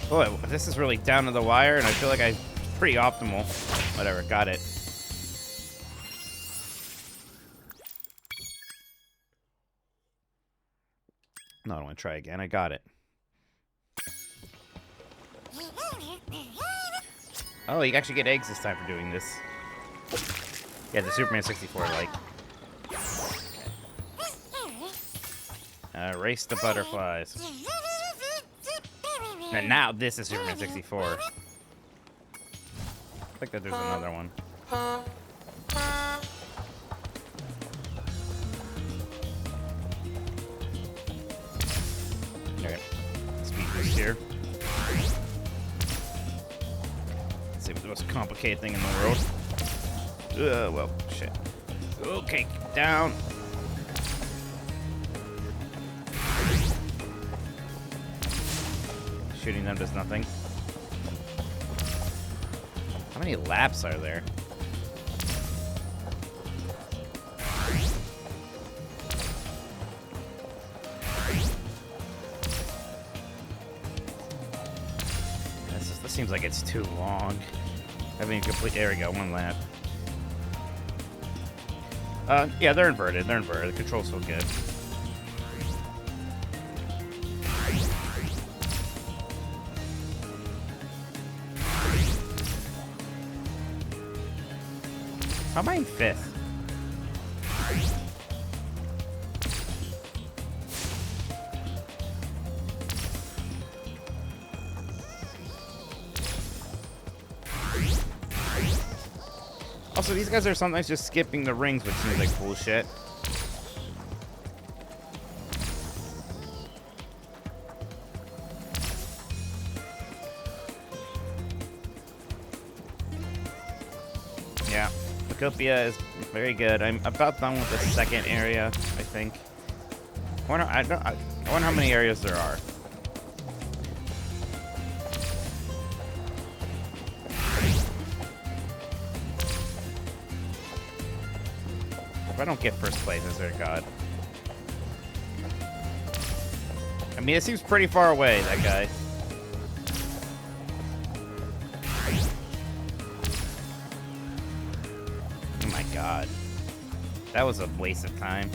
Boy, this is really down to the wire, and I feel like I'm pretty optimal. Whatever, got it. No, I don't want to try again. I got it. Oh, you actually get eggs this time for doing this. Yeah, the Superman 64 like. Race the butterflies. And now this is Superman 64. I think that there's another one. Okay. Speed boost here. Let's see what's the most complicated thing in the world. Well, shit. Okay, down. Shooting them does nothing. How many laps are there? This seems like it's too long. Having a complete. There we go, one lap. Yeah, they're inverted. They're inverted. The controls feel good. How am I in 5th? Also, these guys are sometimes just skipping the rings, which seems like bullshit. Yeah, Utopia is very good. I'm about done with the second area, I think. I wonder how many areas there are. If I don't get first place, is there God? I mean, it seems pretty far away, that guy. Oh my God. That was a waste of time.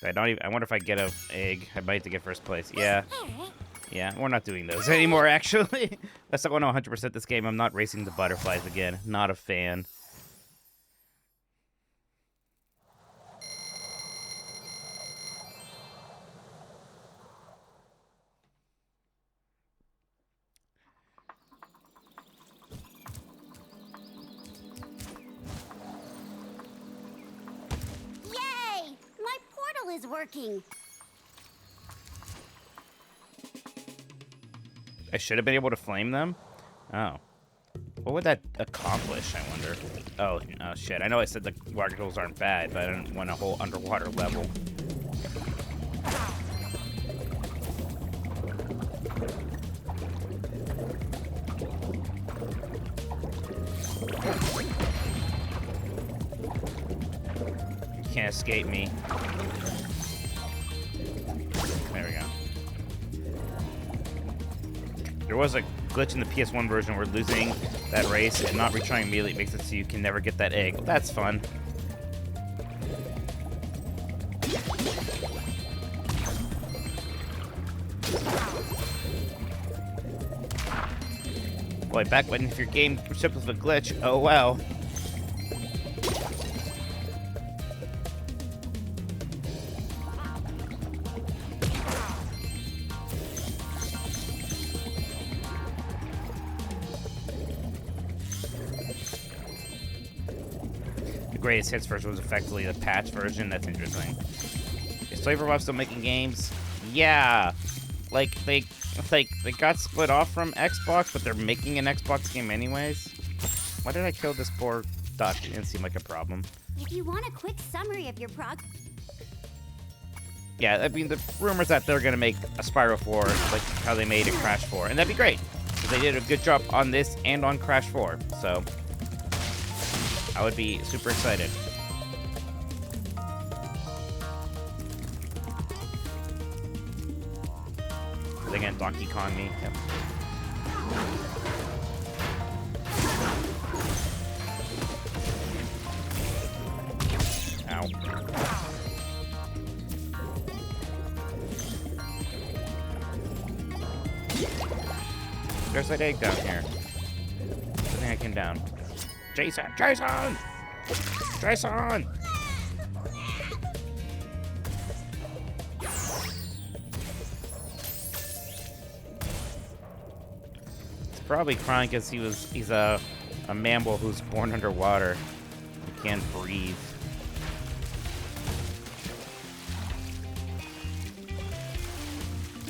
I wonder if I get an egg. I might have to get first place. Yeah. Yeah, we're not doing those anymore, actually. Unless I want to 100% this game, I'm not racing the butterflies again. Not a fan. Is working. I should have been able to flame them? Oh. What would that accomplish, I wonder? Oh, shit. I know I said the water controls aren't bad, but I didn't want a whole underwater level. You can't escape me. There we go. There was a glitch in the PS1 version where losing that race and not retrying immediately makes it so you can never get that egg. Well, that's fun. Boy, back when if your game shipped with a glitch, oh wow. Greatest Hits version was effectively the patch version. That's interesting. Is Flavor Bob still making games? Yeah. Like they got split off from Xbox, but they're making an Xbox game anyways. Why did I kill this poor duck? It didn't seem like a problem. If you want a quick summary of your Yeah, I mean the rumors that they're gonna make a Spyro 4 like how they made a Crash 4, and that'd be great. Because they did a good job on this and on Crash 4, so I would be super excited. Are they gonna Donkey Kong me? Yep. Ow. Where's that egg down here? I think I came down. Jason! Jason! Jason! It's probably crying because he's a mammal who's born underwater. He can't breathe.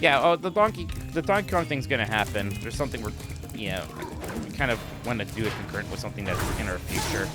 Yeah, oh, the Donkey Kong thing's gonna happen. There's something we kind of want to do it concurrent with something that's in our future.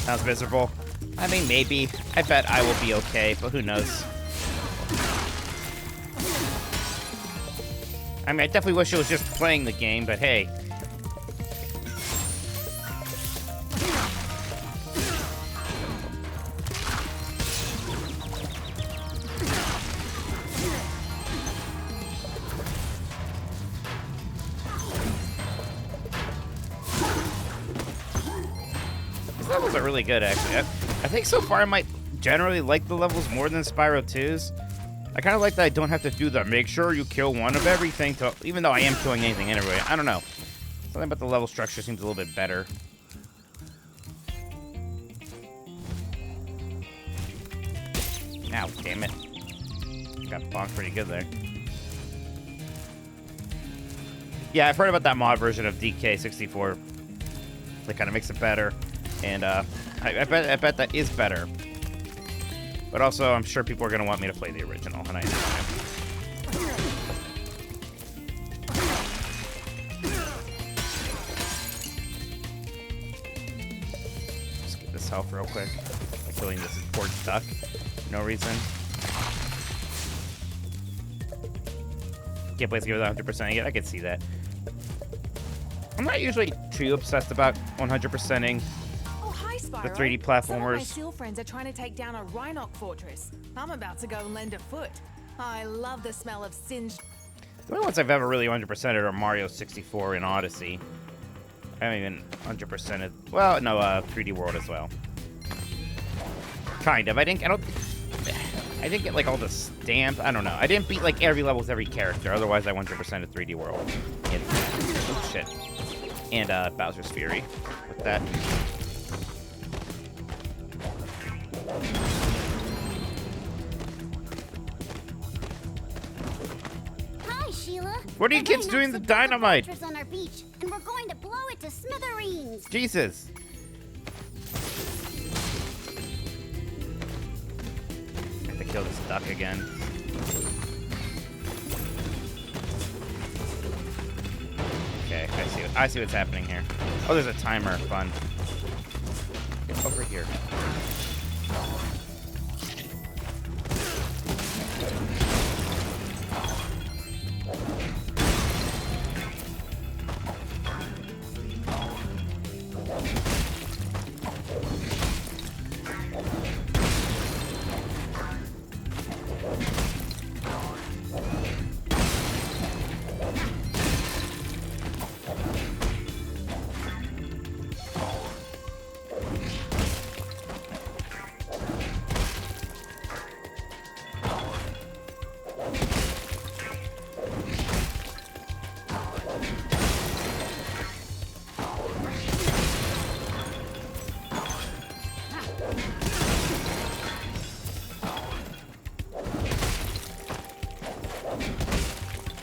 Sounds miserable. I mean, maybe. I bet I will be okay, but who knows? I mean, I definitely wish it was just playing the game, but hey. Levels are really good, actually. I think so far I might generally like the levels more than Spyro 2's. I kind of like that I don't have to do the make sure you kill one of everything, even though I am killing anything anyway. I don't know. Something about the level structure seems a little bit better. Ow, damn it. Got bonked pretty good there. Yeah, I've heard about that mod version of DK64. That kind of makes it better. And I bet that is better. But also, I'm sure people are going to want me to play the original, and I know. Just get this health real quick. By killing this poor duck for no reason. Can't play this game without 100% yet. I can see that. I'm not usually too obsessed about 100%ing. Spyro. The 3D Some of my platformers. seal friends are trying to take down a Rhinoc fortress. I'm about to go and lend a foot. I love the smell of singed. The only ones I've ever really 100%ed are Mario 64 and Odyssey. I haven't even 100%ed. Well, no, 3D World as well. Kind of. I didn't get like all the stamps. I don't know. I didn't beat like every level with every character. Otherwise, I 100%ed 3D World. And, oh shit. And Bowser's Fury. With that. Hi, Sheila. What are you kids doing the dynamite? On our beach, and we're going to blow it to smithereens. Jesus. I have to kill this duck again. Okay, I see what's happening here. Oh, there's a timer. Fun. Get over here.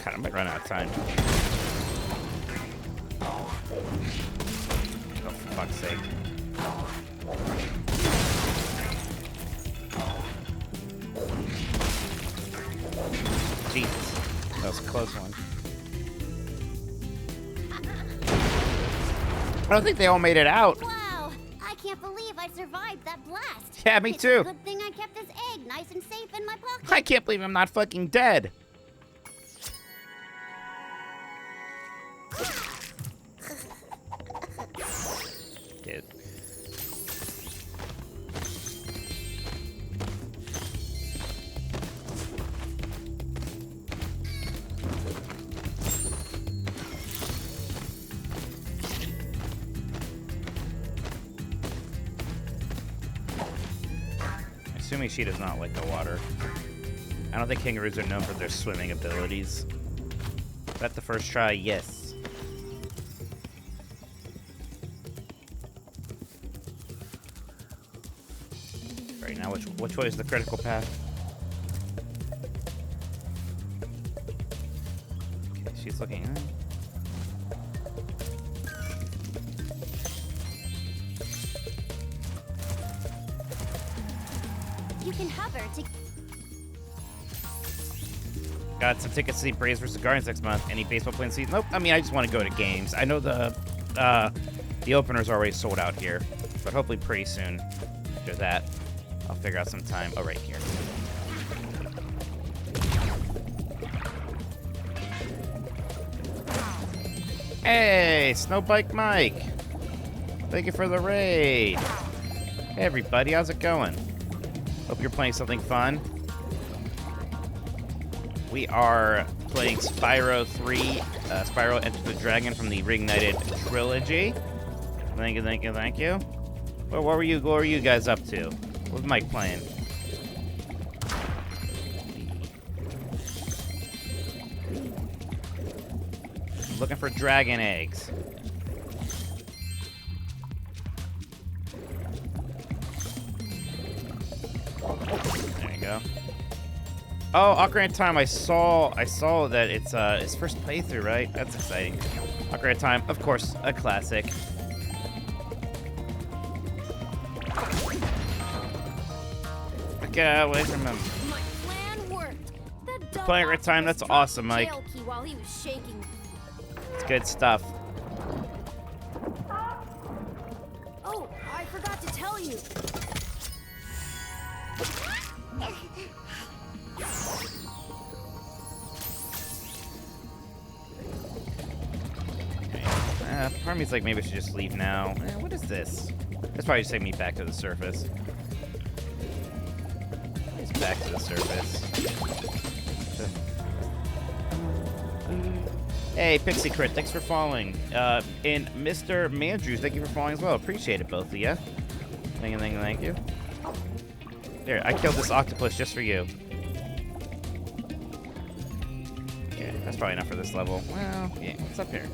God, I might run out of time. Oh, for fuck's sake. Jesus. That was a close one. I don't think they all made it out. Wow, I can't believe I survived that blast. Yeah, me It's too. a good thing I kept this egg nice and safe in my pocket. I can't believe I'm not fucking dead. Dude. Assuming she does not like the water. I don't think kangaroos are known for their swimming abilities. Is that the first try? Yes. Right now, which way is the critical path? Okay, she's looking. You can hover to... Got some tickets to see Braves vs. Guardians next month. Any baseball playing season? Nope. I mean, I just want to go to games. I know the opener's already sold out here, but hopefully pretty soon after that, I'll figure out some time. Oh, right here. Hey, Snowbike Mike. Thank you for the raid. Hey, everybody. How's it going? Hope you're playing something fun. We are playing Spyro 3, Spyro Enter the Dragon from the Reignited trilogy. Thank you, thank you, thank you. Well, what were you guys up to? What was Mike playing? I'm looking for dragon eggs. There you go. Oh, Ocarina of Time, I saw that it's his first playthrough, right? That's exciting. Ocarina of Time, of course, a classic. Get away from him. My plan worked. That Playing Ocarina of Time, that's awesome, Mike. jail key while he was shaking. It's good stuff. Oh, I forgot to tell you. Part of me's like, maybe I should just leave now. What is this? That's probably just taking me back to the surface. It's back to the surface. Hey, Pixie Crit, thanks for following. And Mr. Mandrews, thank you for following as well. Appreciate it, both of you. Thank you, thank you, thank you. There, I killed this octopus just for you. Yeah, that's probably enough for this level. Well, yeah, what's up here?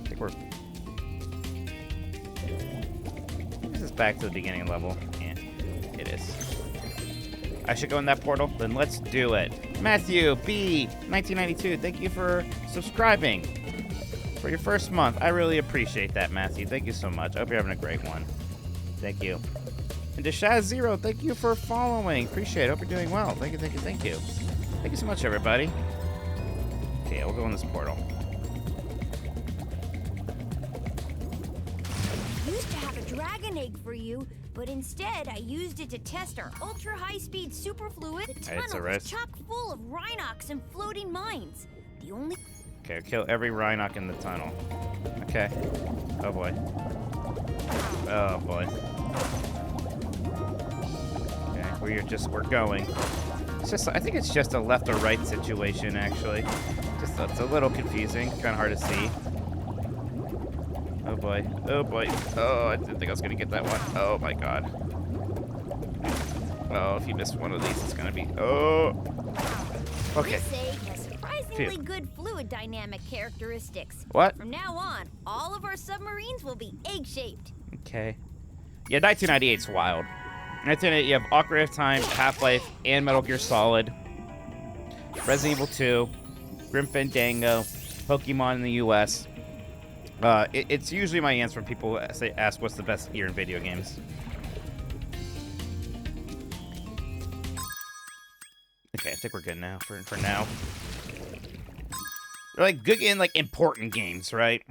I think we're... This is back to the beginning level. Yeah, it is. I should go in that portal? Then let's do it. Matthew B. 1992, thank you for subscribing for your first month. I really appreciate that, Matthew. Thank you so much. I hope you're having a great one. Thank you. And to Shaz Zero, thank you for following. Appreciate it. Hope you're doing well. Thank you, thank you, thank you. Thank you so much, everybody. Okay, we'll go in this portal. Used to have a dragon egg for you, but instead I used it to test our ultra high-speed superfluid. The Hey, it's tunnel alright. was chock full of Rhinox and floating mines. The only... Okay, kill every Rhinoc in the tunnel. Okay. Oh boy. Oh boy. Okay, we're going. It's just, I think it's just a left or right situation, actually. Just, it's a little confusing, kind of hard to see. Oh boy, oh boy. Oh, I didn't think I was gonna get that one. Oh my god. Oh, if you miss one of these, it's gonna be, oh. Okay. This egg has surprisingly Phew. good fluid dynamic characteristics. What? From now on, all of our submarines will be egg-shaped. Okay. Yeah, 1998's wild. 1998, you have Ocarina of Time, Half-Life, and Metal Gear Solid. Resident Evil 2, Grim Fandango, Pokemon in the US. It's usually my answer when people ask what's the best year in video games. Okay, I think we're good now for now. They're like good in like important games, right?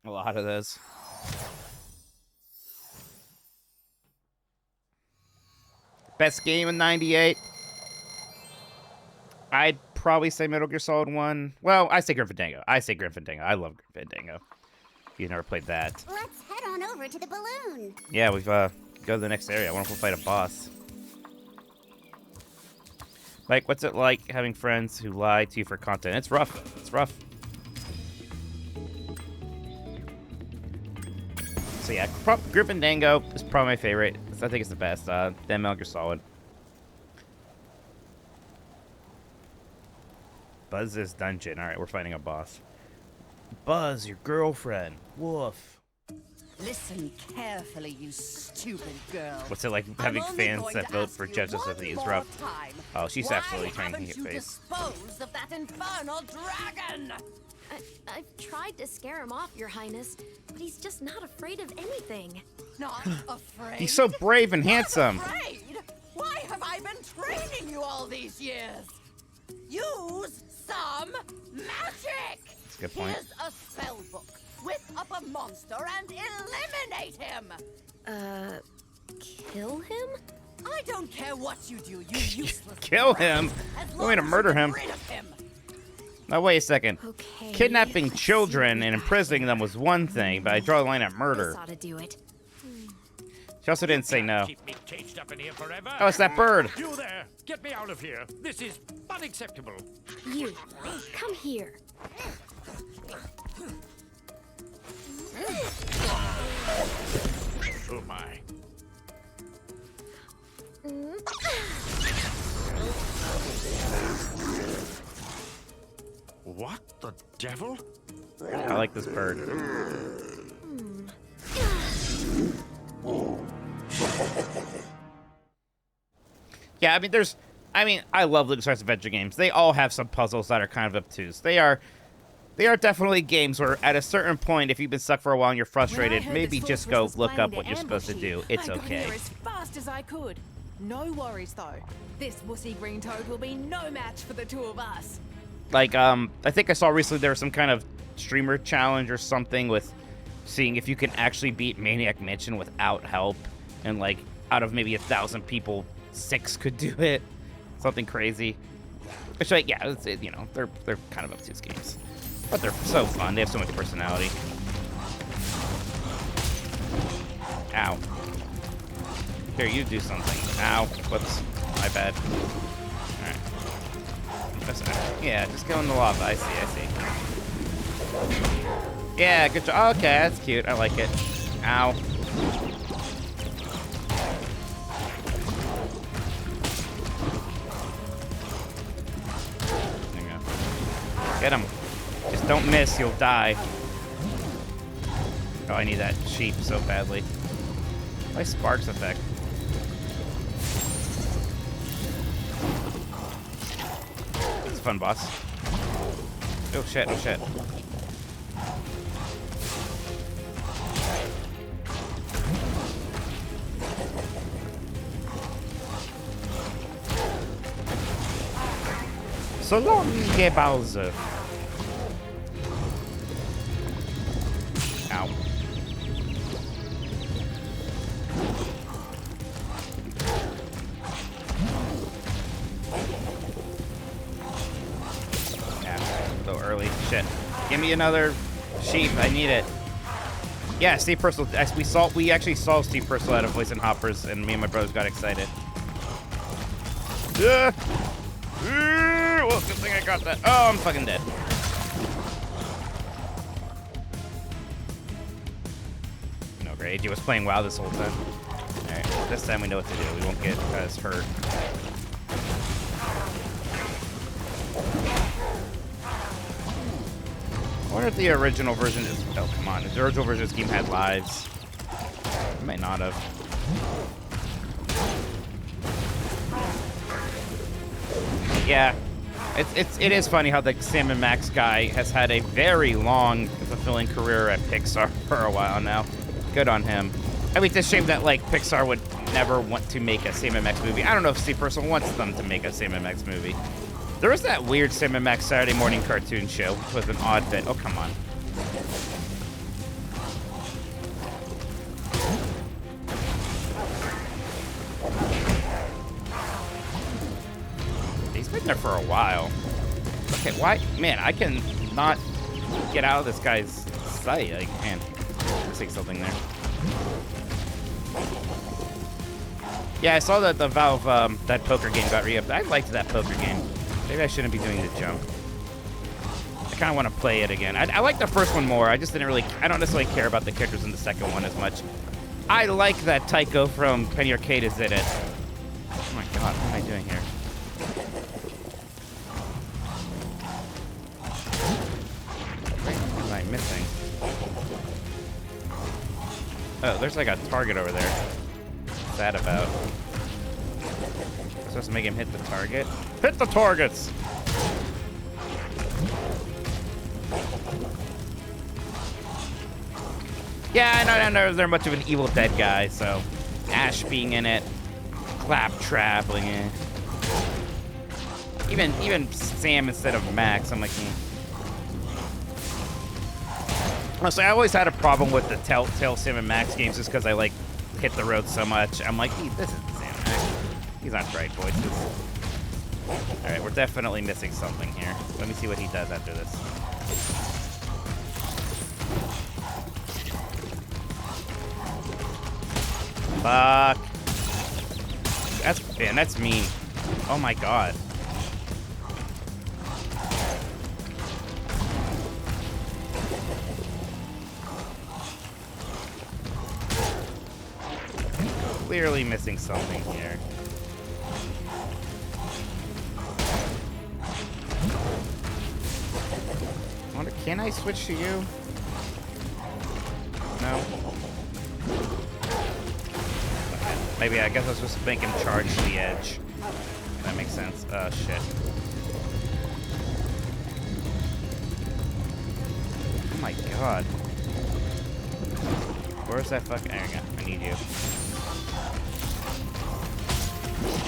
A lot of those. Best game in '98. I'd probably say Metal Gear Solid 1. Well, I say Grim Fandango. I love Grim Fandango. If you've never played that. Let's head on over to the balloon. Yeah, we've go to the next area. I wonder if we'll fight a boss. Like, what's it like having friends who lie to you for content? It's rough. It's rough. So yeah, Grim Fandango is probably my favorite. I think it's the best. Then Metal Gear Solid. Buzz's dungeon. All right, we're fighting a boss. Buzz, your girlfriend. Woof. Listen carefully, you stupid girl. What's it like having fans that vote for judges of these rough? Oh, she's absolutely turning your face. Dispose of that infernal dragon? I've tried to scare him off, Your Highness, but he's just not afraid of anything. Not afraid? He's so brave and handsome. Afraid? Why have I been training you all these years? Use some magic! That's a good point. Here's a spell book. Whip up a monster and eliminate him! Kill him? I don't care what you do, you useless. Kill him? I'm going to murder him. Now, wait a second. Okay. Kidnapping children and imprisoning them was one thing, but I draw the line at murder. This ought to do it. She also didn't say no. Keep me caged up in here forever. Oh, it's that bird. You there! Get me out of here! This is unacceptable. You, come here. Oh my. What the devil? I like this bird. Yeah, I mean, I love LucasArts adventure games. They all have some puzzles that are kind of obtuse. They are definitely games where at a certain point, if you've been stuck for a while and you're frustrated, maybe just go look up what you're supposed to do. It's I got okay. here as fast as I could. No worries though. This wussy green toad will be no match for the two of us. Like, I think I saw recently there was some kind of streamer challenge or something with seeing if you can actually beat Maniac Mansion without help. And, like, out of maybe 1,000 people, 6 could do it. Something crazy. Which, like, yeah, you know, they're kind of obtuse games. But they're so fun. They have so much personality. Ow. Here, you do something. Ow. Whoops. My bad. Alright. Yeah, just go in the lava. I see. Yeah, good job. Okay, that's cute. I like it. Ow. There you go. Get him. Just don't miss, you'll die. Oh, I need that sheep so badly. Why sparks effect? It's fun, boss. Oh shit, oh shit. So long, Bowser. Ow. Yeah, a little early. Shit. Give me another sheep. I need it. Yeah, Steve Purcell. We actually saw Steve Purcell out of Voice and Hoppers, and me and my brothers got excited. Well, good thing I got that. Oh, I'm fucking dead. No, great. AJ was playing WoW this whole time. Alright, this time we know what to do. We won't get us hurt. I wonder if the original version is... Oh, come on. If the original version of this game had lives. It might not have. Yeah. It is funny how the Sam and Max guy has had a very long, fulfilling career at Pixar for a while now. Good on him. I mean, it's a shame that, like, Pixar would never want to make a Sam and Max movie. I don't know if Steve Purcell wants them to make a Sam and Max movie. There was that weird Sam and Max Saturday morning cartoon show, which was an odd bit. Oh, come on. been there for a while. Okay, why? Man, I can not get out of this guy's sight. Like, man, missing something there. Yeah, I saw that the Valve, that poker game got re-upped. I liked that poker game. Maybe I shouldn't be doing the jump. I kind of want to play it again. I like the first one more. I just didn't really, I don't necessarily care about the characters in the second one as much. I like that Tycho from Penny Arcade is in it. Oh my god, what am I doing here? What am I missing? Oh, there's like a target over there. What's that about? I'm supposed to make him hit the target? Hit the targets! Yeah, I know they're much of an Evil Dead guy, so Ash being in it, Claptrap, like, eh. Even Sam instead of Max, I'm like, Honestly, I always had a problem with the Telltale Sam and Max games just because I like hit the road so much. I'm like, this isn't Sam Max. He's not bright voices. All right, we're definitely missing something here. Let me see what he does after this. Fuck. That's mean. Oh my god. Clearly missing something here. Can I switch to you? No. Maybe I guess I was supposed to make him charge the edge. That makes sense. Oh shit. Oh my god. Where's that fucking? There you go. I need you.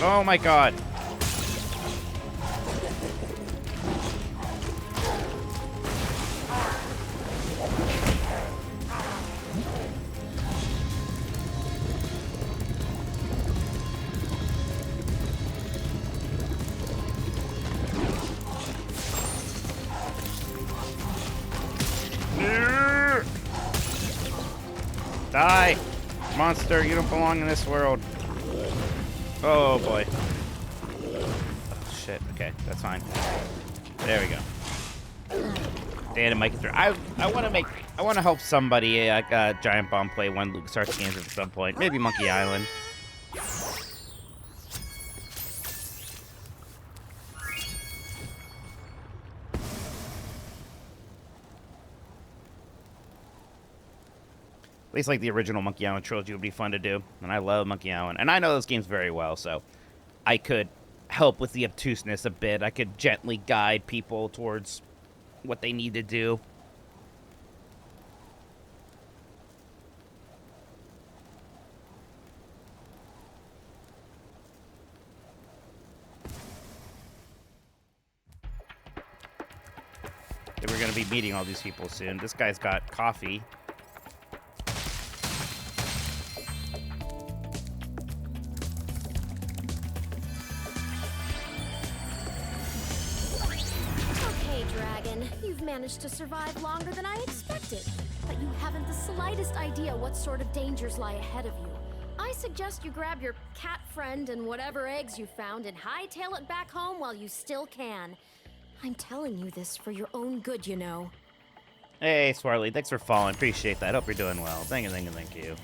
Oh my god. Die! Monster, you don't belong in this world. Oh boy. Oh shit, okay, that's fine. There we go. Dan and Mike through. I want to help somebody, Giant Bomb play one LucasArts games at some point. Maybe Monkey Island. At least like the original Monkey Island trilogy would be fun to do. And I love Monkey Island. And I know those games very well, so I could help with the obtuseness a bit. I could gently guide people towards what they need to do. We're going to be meeting all these people soon. This guy's got coffee. Managed to survive longer than I expected, but you haven't the slightest idea what sort of dangers lie ahead of you. I suggest you grab your cat friend and whatever eggs you found and hightail it back home while you still can. I'm telling you this for your own good, you know. Hey, Swarley, thanks for following. Appreciate that. Hope you're doing well. Thank you, thank you, thank you.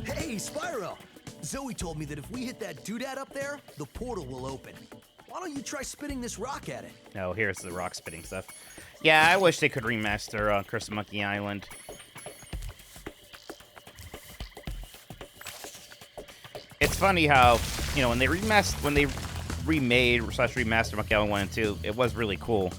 Hey, Spyro! Zoe told me that if we hit that doodad up there, the portal will open. Why don't you try spitting this rock at it? Oh, here's the rock spitting stuff. Yeah, I wish they could remaster Curse of Monkey Island. It's funny how, you know, when they remade /remastered Monkey Island 1 and 2, it was really cool.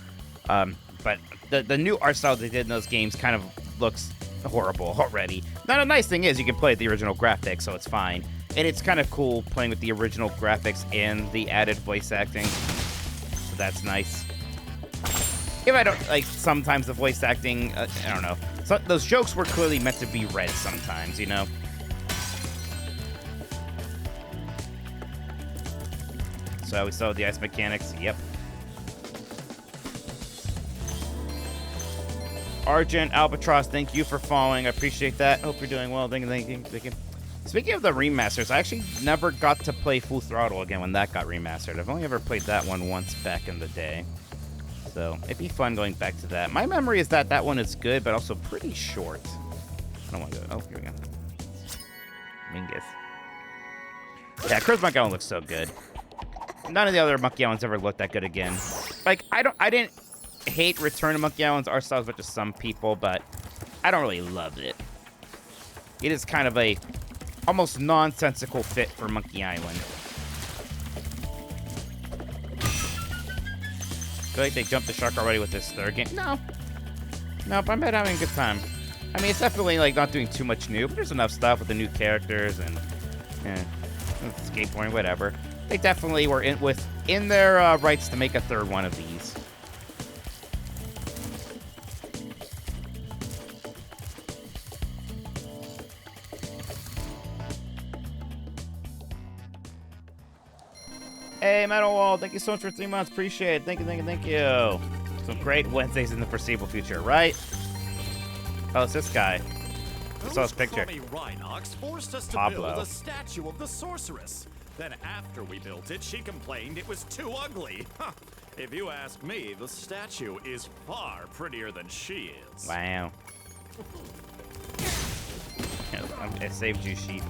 But the new art style they did in those games kind of looks horrible already. Now, the nice thing is you can play at the original graphics, so it's fine. And it's kind of cool playing with the original graphics and the added voice acting. So that's nice. if I don't, like, sometimes the voice acting, I don't know. So, those jokes were clearly meant to be read sometimes, you know? So we saw the ice mechanics. Yep. Argent Albatross, thank you for following. I appreciate that. Hope you're doing well. Thank you. Speaking of the remasters, I actually never got to play Full Throttle again when that got remastered. I've only ever played that one once back in the day. So it'd be fun going back to that. My memory is that that one is good, but also pretty short. I don't want to go. Oh, here we go. Mingus. Yeah, Curse Monkey Island looks so good. None of the other Monkey Islands ever looked that good again. Like, I didn't hate Return to Monkey Island's art style as much as some people, but I don't really love it. It is kind of a almost nonsensical fit for Monkey Island. Feel like they jumped the shark already with this third game. No, but I'm having a good time. I mean, it's definitely like not doing too much new, but there's enough stuff with the new characters and skateboarding, whatever. They definitely were in their rights to make a third one of these. Hey, Metal Wall, thank you so much for 3 months. Appreciate it. Thank you. Some great Wednesdays in the foreseeable future, right? Oh, it's this guy. I saw his picture. Rhinox forced us to Pablo. build a statue of the sorceress. Then after we built it, she complained it was too ugly. Huh. If you ask me, the statue is far prettier than she is. Wow. I saved you, sheep.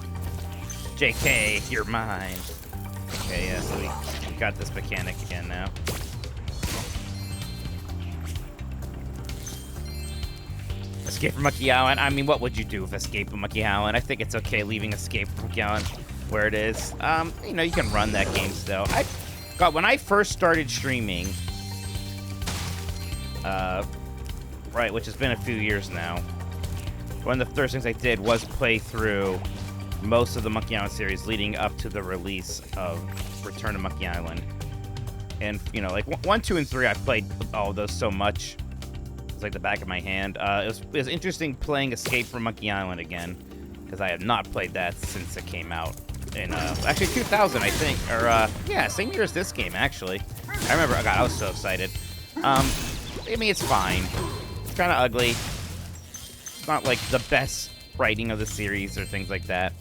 JK, you're mine. Okay, yeah, so we got this mechanic again now. Escape from Monkey Island. I mean, what would you do with Escape from Monkey Island? I think it's okay leaving Escape from Monkey Island where it is. You know, you can run that game still. When I first started streaming, right, which has been a few years now, one of the first things I did was play through most of the Monkey Island series leading up to the release of Return to Monkey Island. And, you know, like 1, 2, and 3, I played all of those so much. It's like the back of my hand. It was interesting playing Escape from Monkey Island again, because I had not played that since it came out in, actually 2000, I think. Or, yeah, same year as this game, actually. I remember, God, I was so excited. I mean, it's fine. It's kind of ugly. It's not, like, the best writing of the series or things like that.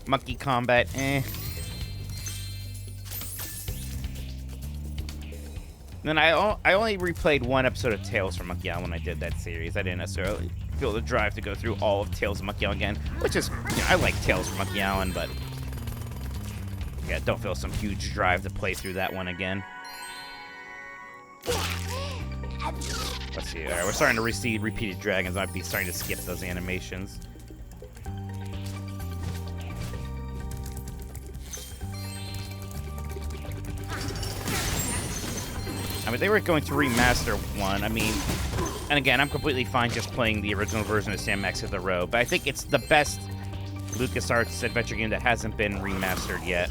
Monkey combat, eh. Then I only replayed one episode of Tales from Monkey Island when I did that series. I didn't necessarily feel the drive to go through all of Tales of Monkey Island again, which is, you know, I like Tales from Monkey Island, but yeah, don't feel some huge drive to play through that one again. Let's see. All right, we're starting to receive repeated dragons. I might be starting to skip those animations. I mean, they were going to remaster one. I mean, and again, I'm completely fine just playing the original version of Sam Max Hit the Road, but I think it's the best LucasArts adventure game that hasn't been remastered yet.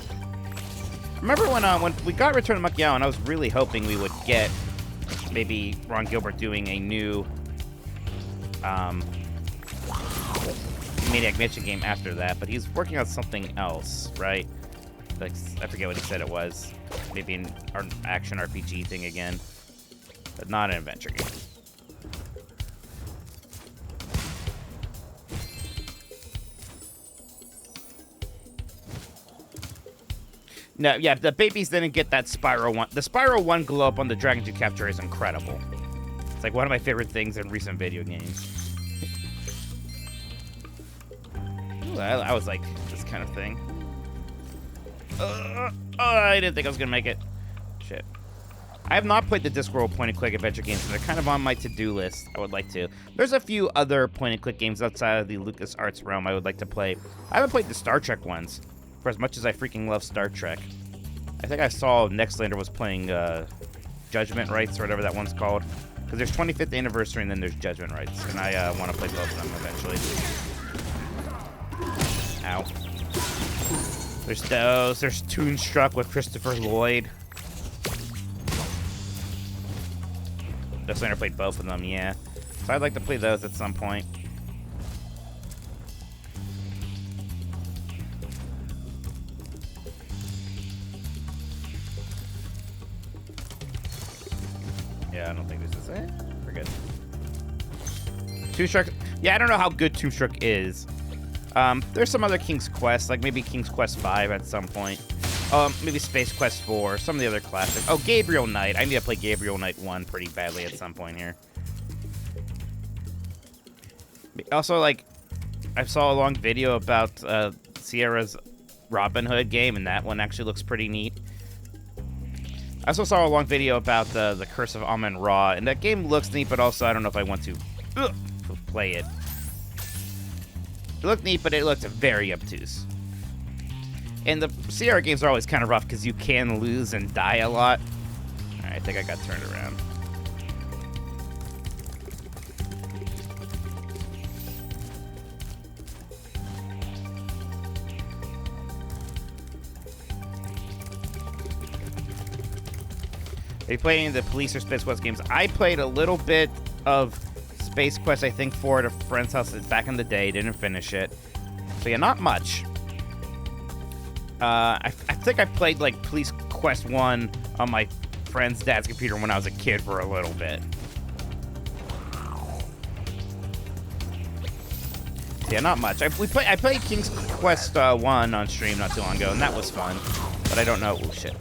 Remember when we got Return to Monkey Island, I was really hoping we would get maybe Ron Gilbert doing a new Maniac Mansion game after that, but he's working on something else, right? Like, I forget what he said it was. Maybe an action RPG thing again, but not an adventure game. No, yeah, the babies didn't get that Spyro one. The Spyro 1 glow up on the dragons you capture is incredible. It's like one of my favorite things in recent video games. Ooh, I was like this kind of thing. Oh, I didn't think I was gonna make it. Shit. I have not played the Discworld point-and-click adventure games, and they're kind of on my to-do list. I would like to. There's a few other point-and-click games outside of the LucasArts realm I would like to play. I haven't played the Star Trek ones, for as much as I freaking love Star Trek. I think I saw Nextlander was playing Judgment Rights, or whatever that one's called. Because there's 25th anniversary, and then there's Judgment Rights, and I want to play both of them eventually. Ow. There's those. There's Toonstruck with Christopher Lloyd. Just never played both of them, yeah. So I'd like to play those at some point. Yeah, I don't think this is it. We're good. Toonstruck. Yeah, I don't know how good Toonstruck is. There's some other King's Quest, like maybe King's Quest 5 at some point. Maybe Space Quest 4, some of the other classics. Oh, Gabriel Knight. I need to play Gabriel Knight 1 pretty badly at some point here. Also, like, I saw a long video about Sierra's Robin Hood game, and that one actually looks pretty neat. I also saw a long video about the Curse of Amun-Ra, and that game looks neat, but also I don't know if I want to play it. It looked neat, but it looked very obtuse. And the Sierra games are always kind of rough because you can lose and die a lot. Alright, I think I got turned around. Are you playing the Police or Space Quest games? I played a little bit of Space Quest, I think, 4 at a friend's house back in the day. Didn't finish it. So yeah, not much. I think I played like Police Quest 1 on my friend's dad's computer when I was a kid for a little bit. Yeah, not much. I played King's Quest 1 on stream not too long ago, and that was fun. But I don't know. Oh shit.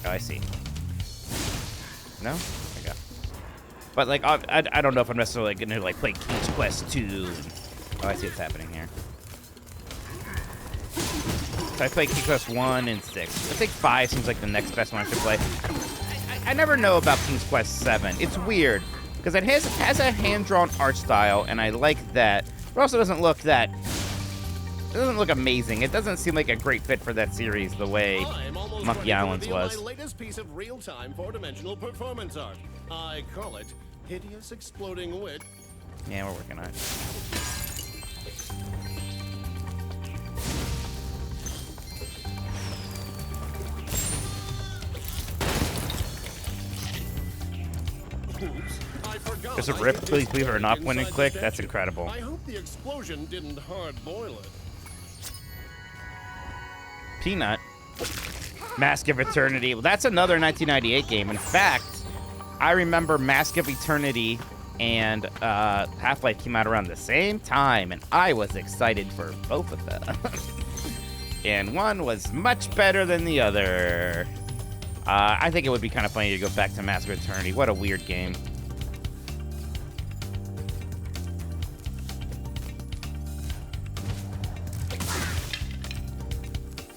Oh, I see. No? Okay. But like, I don't know if I'm necessarily gonna like play King's Quest 2. Oh, I see what's happening here. So I played King's Quest 1 and 6. I think 5 seems like the next best one I should play. I never know about King's Quest 7. It's weird, because it has a hand-drawn art style, and I like that. But also doesn't look that... It doesn't look amazing. It doesn't seem like a great fit for that series the way Monkey Island's was. My latest piece of real-time four-dimensional performance art. I call it Hideous Exploding Wit. Yeah, we're working on it. Oops, I forgot. There's a rip, please believe it or not, when it click. That's incredible. I hope the explosion didn't hard-boil it. Peanut. Mask of Eternity. Well, that's another 1998 game. In fact, I remember Mask of Eternity and Half-Life came out around the same time, and I was excited for both of them. And one was much better than the other. I think it would be kind of funny to go back to Mask of Eternity. What a weird game.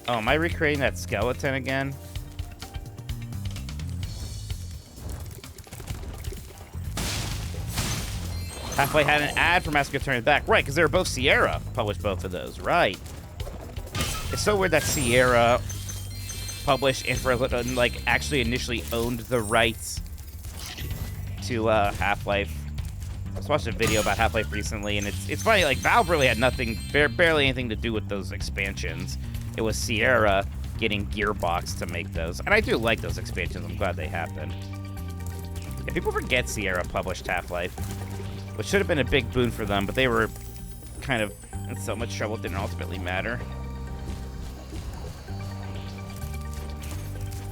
Oh, am I recreating that skeleton again? Half-Life had an ad for Mask of Eternity back. Right, because they were both Sierra. Published both of those. Right. It's so weird that Sierra published and for like actually initially owned the rights to Half-Life. I was watching a video about Half-Life recently, and it's funny, like Valve really had barely anything to do with those expansions. It was Sierra getting Gearbox to make those. And I do like those expansions. I'm glad they happened. Yeah, people forget Sierra published Half-Life, which should have been a big boon for them, but they were kind of in so much trouble it didn't ultimately matter.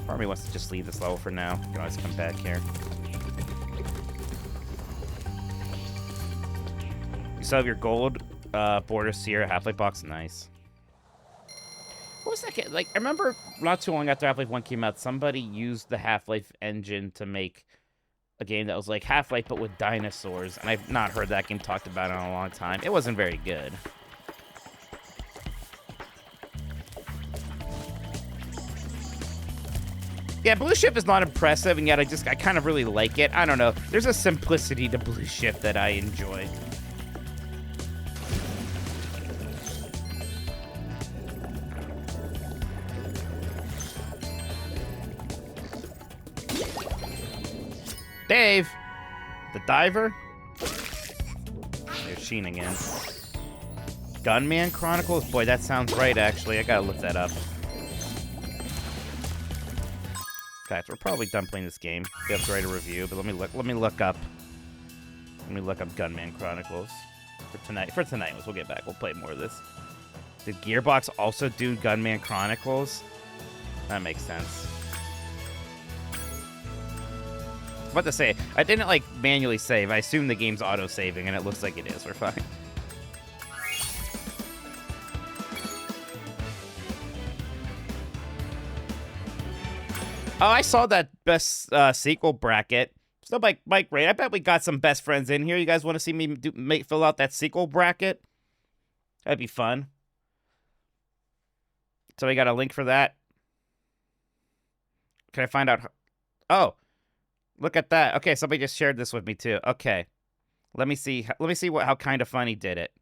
Part of me wants to just leave this level for now. You can always come back here. You still have your gold border Sierra Half-Life box? Nice. What was that game? Like, I remember not too long after Half-Life 1 came out, somebody used the Half-Life engine to make a game that was like Half-Life but with dinosaurs, and I've not heard that game talked about in a long time. It wasn't very good. Yeah, Blue Shift is not impressive, and yet I kind of really like it. I don't know. There's a simplicity to Blue Shift that I enjoy. Dave! The diver? There's Sheen again. Gunman Chronicles? Boy, that sounds right, actually. I gotta look that up. fact, we're probably done playing this game. We have to write a review, but let me look up Gunman Chronicles for tonight. We'll get back. We'll play more of this. Did Gearbox also do Gunman Chronicles? That makes sense. I was about to say, I didn't like manually save. I assume the game's auto-saving, and it looks like it is. We're fine. Oh, I saw that best sequel bracket. Still, Mike Ray. I bet we got some best friends in here. You guys want to see me fill out that sequel bracket? That'd be fun. So we got a link for that. Can I find out? Oh, look at that. Okay, somebody just shared this with me too. Okay, let me see how Kind of Funny did it.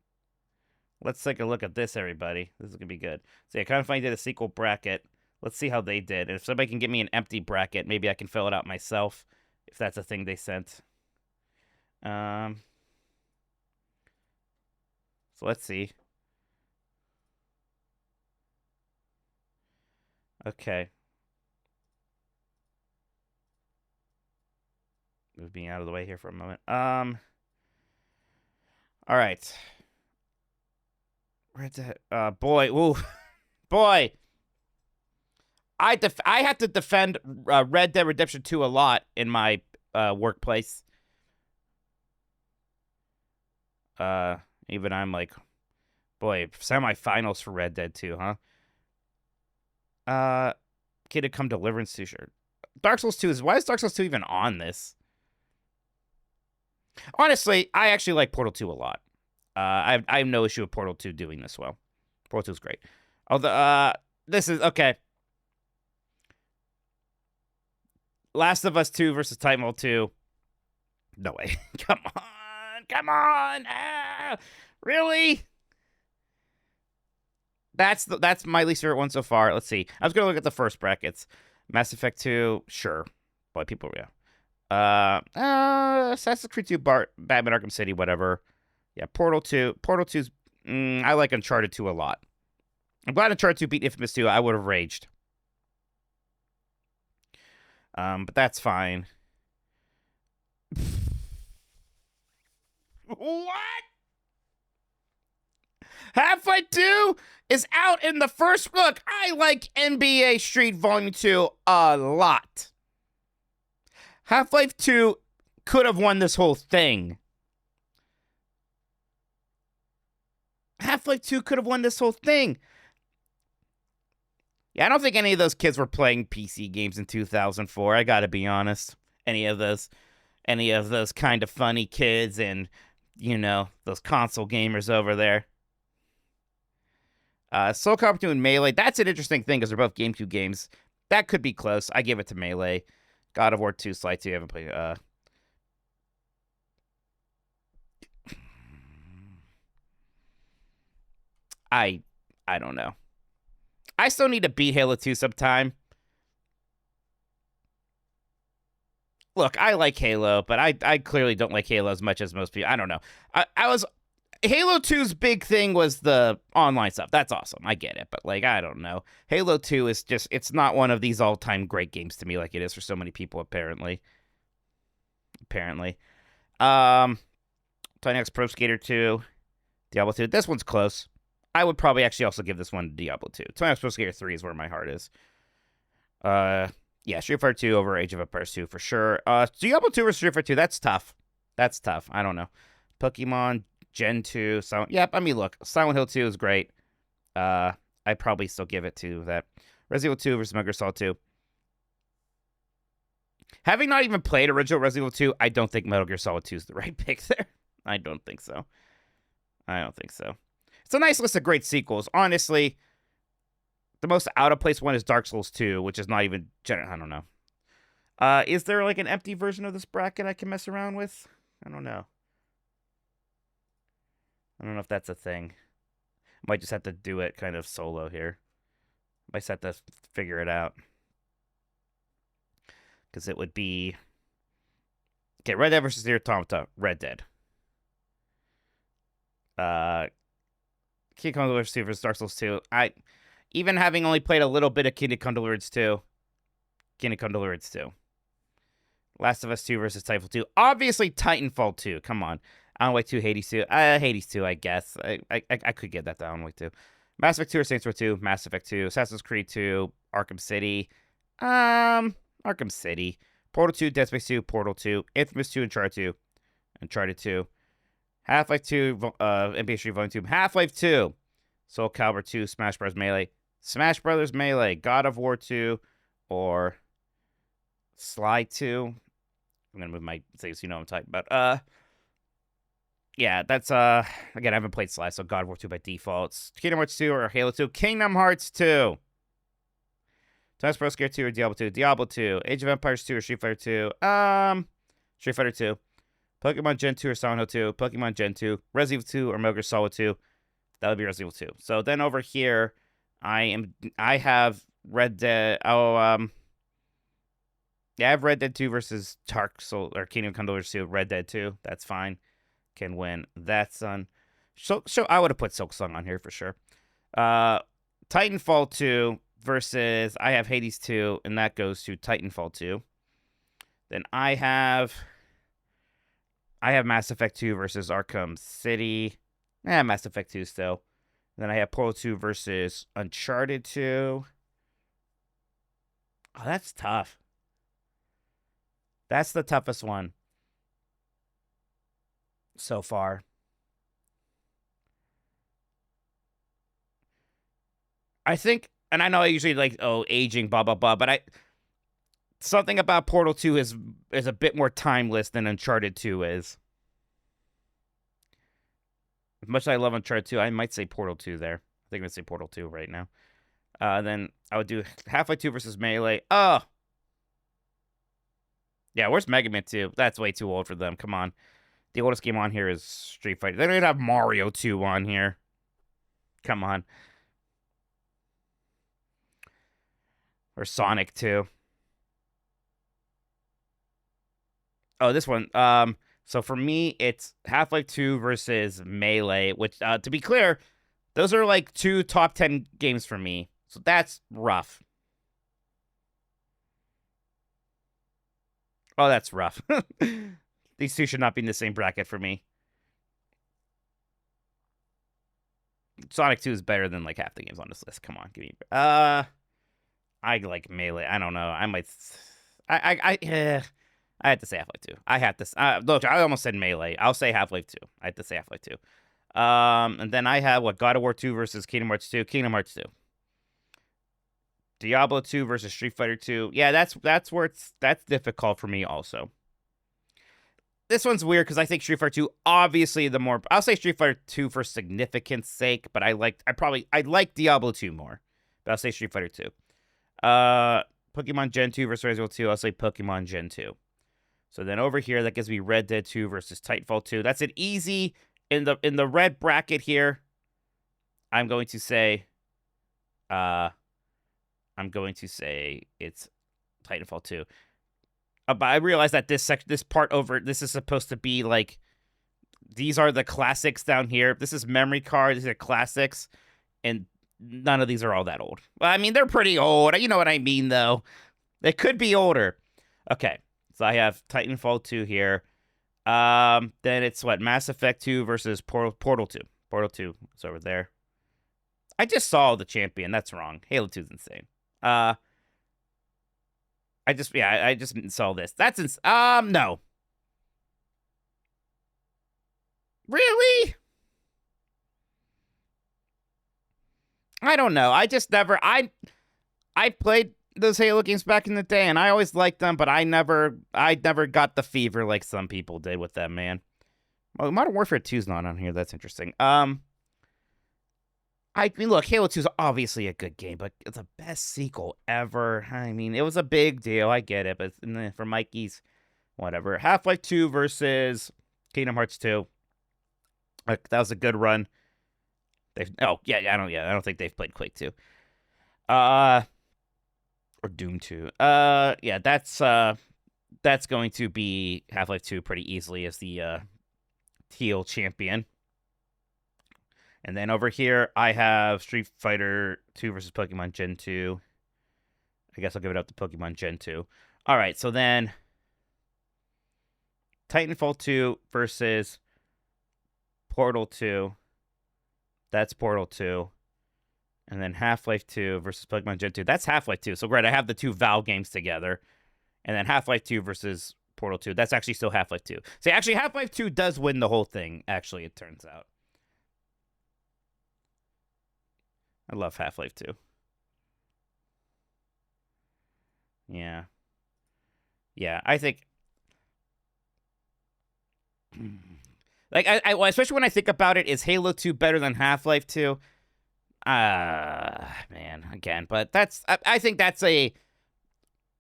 Let's take a look at this, everybody. This is gonna be good. So yeah, Kind of Funny did a sequel bracket. Let's see how they did. And if somebody can get me an empty bracket, maybe I can fill it out myself, if that's a thing they sent. So let's see. Okay. Move me out of the way here for a moment. All right. Red Dead. Boy, ooh, boy. I have to defend Red Dead Redemption 2 a lot in my workplace. Even I'm like, boy, semifinals for Red Dead 2, huh? Kid to Come Deliverance 2, sure. Dark Souls 2 why is Dark Souls 2 even on this? Honestly, I actually like Portal 2 a lot. I have no issue with Portal 2 doing this well. Portal 2 is great. Although, this is, okay. Last of Us 2 versus Titanfall 2. No way. Come on. Ah, really? That's my least favorite one so far. Let's see. I was going to look at the first brackets. Mass Effect 2, sure. Boy, people, yeah. Assassin's Creed 2, Batman Arkham City, whatever. Yeah, Portal 2. Portal 2's, I like Uncharted 2 a lot. I'm glad Uncharted 2 beat Infamous 2. I would have raged. But that's fine. What? Half-Life 2 is out in the first look. I like NBA Street Volume 2 a lot. Half-Life 2 could have won this whole thing. Half-Life 2 could have won this whole thing. Yeah, I don't think any of those kids were playing PC games in 2004. I gotta be honest. Any of those Kind of Funny kids and, you know, those console gamers over there. Soul Calibur 2 and Melee. That's an interesting thing because they're both GameCube games. That could be close. I give it to Melee. God of War 2, Sly 2. I haven't played. I don't know. I still need to beat Halo 2 sometime. Look, I like Halo, but I clearly don't like Halo as much as most people. I don't know. Halo 2's big thing was the online stuff. That's awesome. I get it. But, like, I don't know. Halo 2 is just, it's not one of these all-time great games to me like it is for so many people, apparently. Tiny Hawk's Pro Skater 2. Diablo 2. This one's close. I would probably actually also give this one to Diablo 2. Tiny Hawk's Pro Skater 3 is where my heart is. Yeah, Street Fighter 2 over Age of Empires 2 for sure. Diablo 2 versus Street Fighter 2, that's tough. That's tough. I don't know. Pokemon Gen 2. Yep, I mean, look, Silent Hill 2 is great. I'd probably still give it to that. Resident Evil 2 versus Metal Gear Solid 2. Having not even played original Resident Evil 2, I don't think Metal Gear Solid 2 is the right pick there. I don't think so. It's a nice list of great sequels. Honestly, the most out-of-place one is Dark Souls 2, which is not even... I don't know. Is there, like, an empty version of this bracket I can mess around with? I don't know. I don't know if that's a thing. Might just have to do it kind of solo here. Might just have to figure it out. Because it would be... Okay, Red Dead versus Nier Automata. Red Dead. Kid Come Deliverance 2 versus Dark Souls 2. Even having only played a little bit of Kid Come Deliverance 2, Kingdom Come Deliverance 2. Last of Us 2 versus Titanfall 2. Obviously, Titanfall 2. Come on. Alan Wake 2, Hades 2. Hades 2, I guess. I could get that to Alan Wake 2. Mass Effect 2 or Saints Row 2. Mass Effect 2. Assassin's Creed 2. Arkham City. Arkham City. Portal 2, Dead Space 2, Portal 2. Infamous 2, Uncharted 2. Uncharted 2. Half-Life 2, NBA Street Volume 2. Half-Life 2. Soul Calibur 2, Smash Bros. Melee. Smash Bros. Melee. God of War 2. Or Sly 2. I'm gonna move my saves, you know what I'm talking about. Yeah, that's again, I haven't played Sly, so God of War 2 by default. It's Kingdom Hearts 2 or Halo 2. Kingdom Hearts 2. Times Pro Scare 2 or Diablo 2. Diablo 2. Age of Empires 2 or Street Fighter 2. Street Fighter 2. Pokemon Gen 2 or Silent Hill 2. Pokemon Gen 2. Resident Evil 2 or Metal Gear Solid 2. That would be Resident Evil 2. So then over here, I have Red Dead. Yeah, I have Red Dead 2 versus Dark Souls or Kingdom Come Deliverance 2. Red Dead 2. That's fine. Can win that, son. So I would have put Silksong on here for sure. Titanfall 2 versus I have Hades 2, and that goes to Titanfall 2. Then I have Mass Effect 2 versus Arkham City. Mass Effect 2 still. Then I have Portal 2 versus Uncharted 2. Oh, that's tough. That's the toughest one so far. I think, and I know I usually like, aging, blah, blah, blah, but something about Portal 2 is a bit more timeless than Uncharted 2 is. As much as I love Uncharted 2, I might say Portal 2 there. I think I'm going to say Portal 2 right now. Then I would do Half-Life 2 versus Melee. Oh! Yeah, where's Mega Man 2? That's way too old for them. Come on. The oldest game on here is Street Fighter. They don't even have Mario 2 on here. Come on. Or Sonic 2. Oh, this one. So for me, it's Half-Life 2 versus Melee, which, to be clear, those are like 2 top 10 games for me. So that's rough. Oh, that's rough. These two should not be in the same bracket for me. Sonic 2 is better than like half the games on this list. Come on, give me. I like Melee. I don't know. I might. I had to say Half-Life 2. I have to. Look, I almost said Melee. I'll say Half-Life 2. I had to say Half-Life 2. And then I have God of War 2 versus Kingdom Hearts 2. Kingdom Hearts 2. Diablo 2 versus Street Fighter 2. Yeah, that's where that's difficult for me also. This one's weird because I think Street Fighter 2 obviously the more. I'll say Street Fighter 2 for significance sake, but I like Diablo 2 more. But I'll say Street Fighter 2. Pokemon Gen 2 versus Resident Evil 2. I'll say Pokemon Gen 2. So then over here, that gives me Red Dead 2 versus Titanfall 2. That's an easy in the red bracket here. I'm going to say it's Titanfall 2. But I realize that this part over, this is supposed to be like, these are the classics down here. This is memory card. These are classics. And none of these are all that old. Well, I mean, they're pretty old. You know what I mean, though. They could be older. Okay. So I have Titanfall 2 here. Then it's what? Mass Effect 2 versus Portal 2. Portal 2 is over there. I just saw the champion. That's wrong. Halo 2 is insane. I just saw this. That's no. Really? I don't know. I just never. I played those Halo games back in the day, and I always liked them, but I never got the fever like some people did with them, man. Well, Modern Warfare 2's not on here. That's interesting. I mean, look, Halo 2 is obviously a good game, but it's the best sequel ever. I mean, it was a big deal. I get it, but for Mikey's, whatever. Half-Life 2 versus Kingdom Hearts 2. That was a good run. I don't think they've played Quake 2. Or Doom 2. Yeah, that's going to be Half-Life 2 pretty easily as the teal champion. And then over here, I have Street Fighter 2 versus Pokemon Gen 2. I guess I'll give it up to Pokemon Gen 2. All right, so then Titanfall 2 versus Portal 2. That's Portal 2. And then Half-Life 2 versus Pokemon Gen 2. That's Half-Life 2. So, great, I have the two Valve games together. And then Half-Life 2 versus Portal 2. That's actually still Half-Life 2. See, actually, Half-Life 2 does win the whole thing, actually, it turns out. I love Half-Life 2. Yeah. Yeah, I think... Like, well, especially when I think about it, is Halo 2 better than Half-Life 2? Man, again, but I think that's a...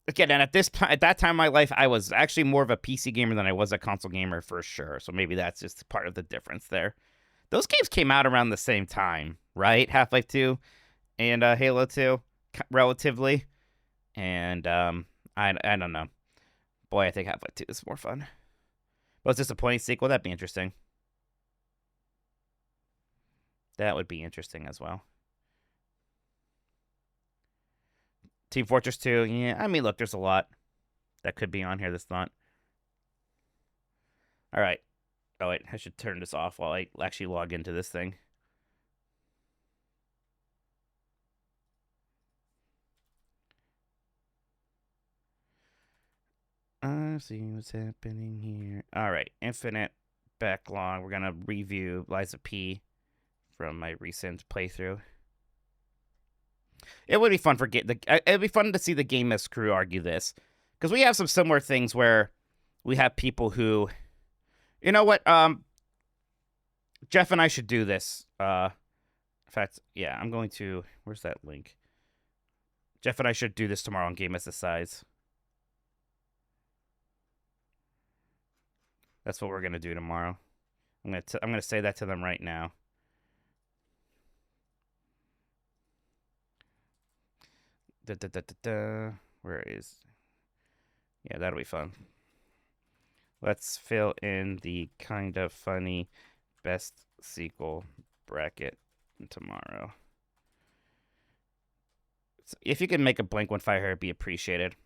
Again, and at that time in my life, I was actually more of a PC gamer than I was a console gamer for sure. So maybe that's just part of the difference there. Those games came out around the same time, right? Half-Life 2 and Halo 2, relatively. And I don't know. Boy, I think Half-Life 2 is more fun. But it's disappointing sequel. That'd be interesting. That would be interesting as well. Team Fortress 2, yeah, I mean, look, there's a lot that could be on here that's not. All right. Oh, wait, I should turn this off while I actually log into this thing. See what's happening here. All right, Infinite Backlog. We're going to review Liza P from my recent playthrough. It would be fun for it'd be fun to see the Game As crew argue this, because we have some similar things where we have people who, you know what, Jeff and I should do this. In fact, yeah, I'm going to. Where's that link? Jeff and I should do this tomorrow on Game As Size. That's what we're gonna do tomorrow. I'm gonna say that to them right now. Where is... Yeah, that'll be fun. Let's fill in the kind of funny best sequel bracket tomorrow. So if you can make a blank one fire here, it'd be appreciated.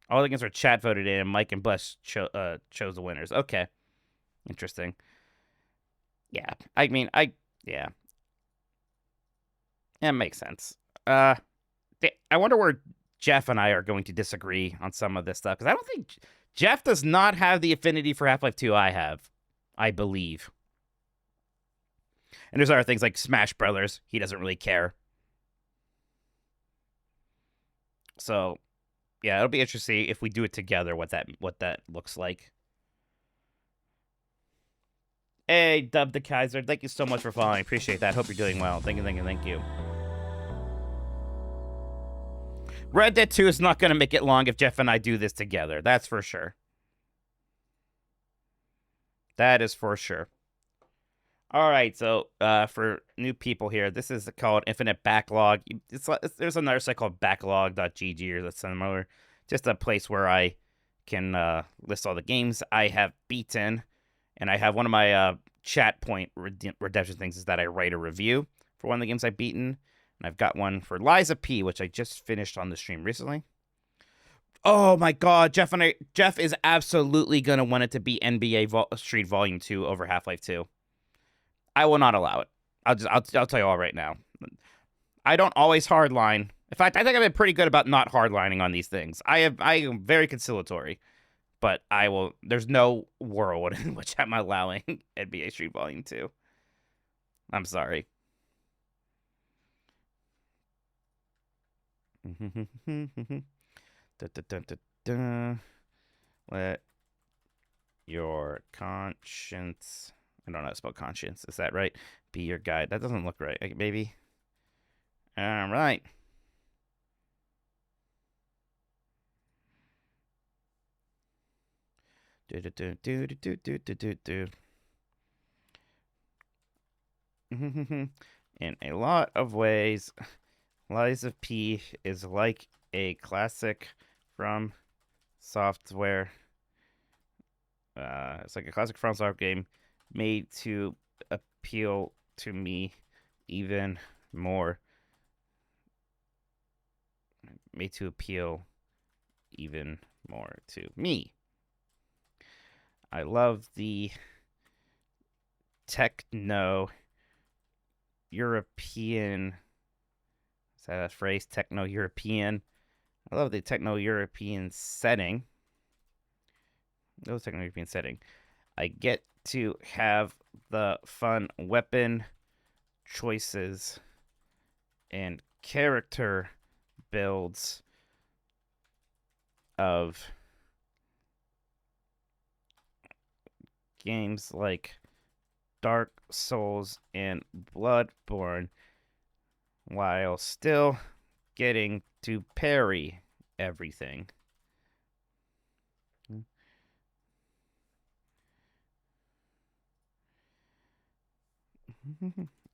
All the games are chat voted in, and Mike and Bless chose the winners. Okay. Interesting. Yeah. I mean, yeah. It makes sense. I wonder where Jeff and I are going to disagree on some of this stuff, because I don't think... Jeff does not have the affinity for Half-Life 2 I have, I believe. And there's other things like Smash Brothers. He doesn't really care. So, yeah, it'll be interesting if we do it together, what that looks like. Hey, Dub the Kaiser, thank you so much for following. Appreciate that. Hope you're doing well. Thank you. Red Dead 2 is not going to make it long if Jeff and I do this together. That's for sure. That is for sure. All right, so for new people here, this is called Infinite Backlog. There's another site called backlog.gg or that's similar. Just a place where I can list all the games I have beaten. And I have one of my chat point redemption things is that I write a review for one of the games I've beaten. And I've got one for Liza P, which I just finished on the stream recently. Oh my God, Jeff is absolutely gonna want it to be NBA Street Volume 2 over Half-Life 2. I will not allow it. I'll tell you all right now. I don't always hardline. In fact, I think I've been pretty good about not hardlining on these things. I am very conciliatory, but I will. There's no world in which I'm allowing NBA Street Volume 2. I'm sorry. Let your conscience... I don't know how to spell conscience. Is that right? Be your guide. That doesn't look right. Maybe. All right. In a lot of ways, Liza P is like a classic from software. It's like a classic from software game made to appeal to me even more. made to appeal even more to me. I love the techno European. Is that a phrase? Techno European. I love the techno European setting. Techno European setting. I get to have the fun weapon choices and character builds of games like Dark Souls and Bloodborne, while still getting to parry everything.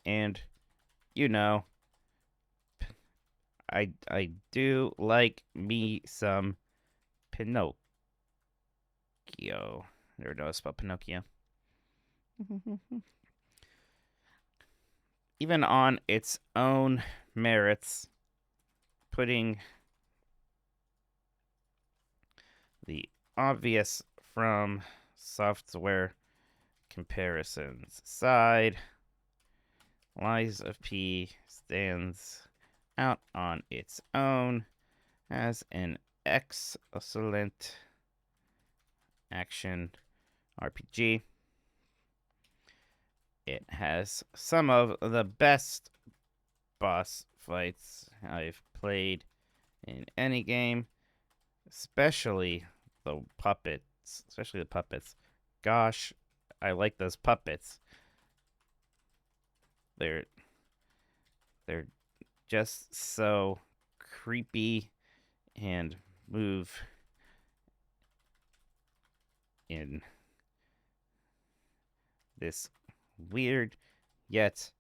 And you know, I do like me some Pinocchio. Never noticed about Pinocchio. Even on its own merits, putting the obvious from software comparisons aside, Lies of P stands out on its own as an excellent action RPG. It has some of the best boss fights I've played in any game, especially the puppets. Gosh, I like those puppets. They're just so creepy and move in this weird yet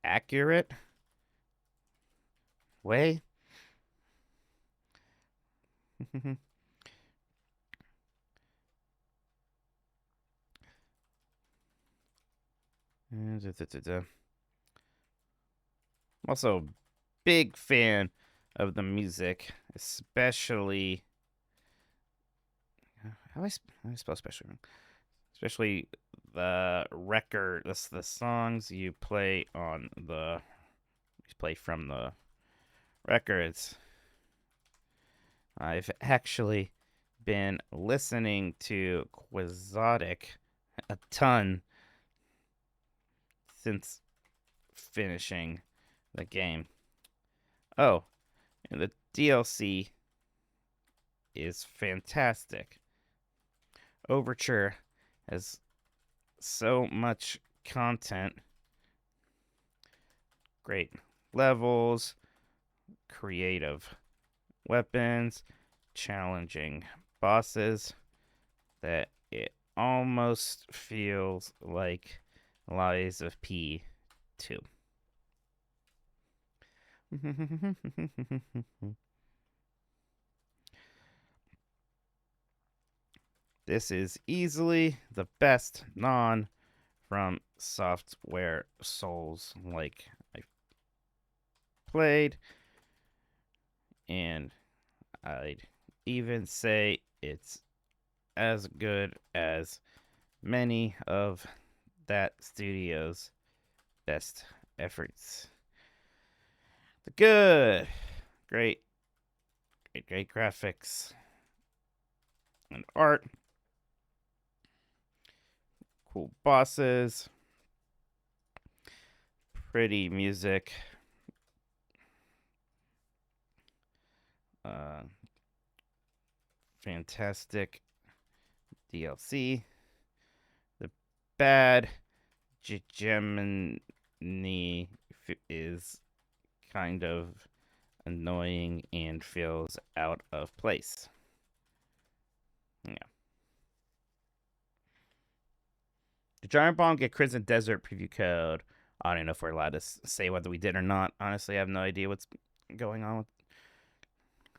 accurate way. I'm also a big fan of the music, especially how do I spell especially wrong? Especially the record, the songs you play from the records. I've actually been listening to Quixotic a ton since finishing the game. Oh, and the DLC is fantastic. Overture has so much content, great levels, creative weapons, challenging bosses, that it almost feels like Lies of P 2. This is easily the best non from software Souls like I've played, and I'd even say it's as good as many of that studio's best efforts. The great graphics and art, cool bosses, pretty music, fantastic DLC. The bad Gemini is kind of annoying and feels out of place. Yeah. Did Giant Bomb get Crimson Desert preview code? I don't know if we're allowed to say whether we did or not. Honestly, I have no idea what's going on with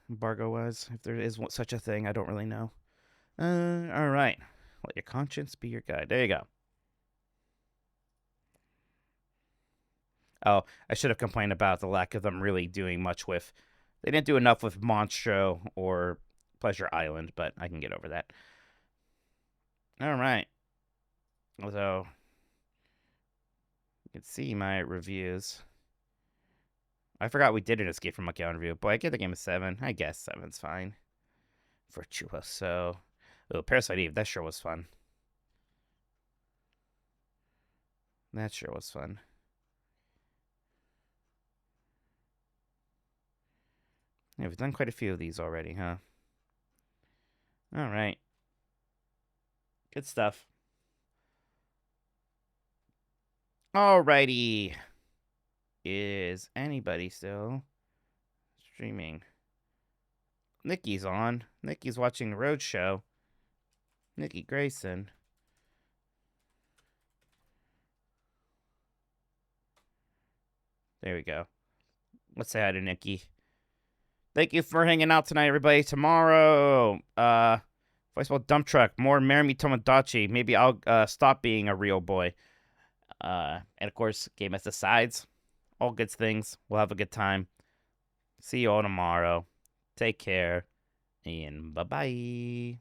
embargo wise. If there is such a thing, I don't really know. All right. Let your conscience be your guide. There you go. Oh, I should have complained about the lack of them really doing much with. They didn't do enough with Monstro or Pleasure Island, but I can get over that. All right. So, you can see my reviews. I forgot we did an Escape from Monkey Island review. Boy, I give the game a 7. I guess 7's fine. Virtuoso. Oh, Parasite Eve. That sure was fun. That sure was fun. Yeah, we've done quite a few of these already, huh? All right. Good stuff. Alrighty. Is anybody still streaming? Nikki's on. Nikki's watching the Road Show. Nikki Grayson. There we go. Let's say hi to Nikki. Thank you for hanging out tonight, everybody. Tomorrow, voicemail dump truck, more Marry Me Tomodachi. Maybe I'll stop being a real boy. And of course, Game as the Sides. All good things. We'll have a good time. See you all tomorrow. Take care. And bye-bye.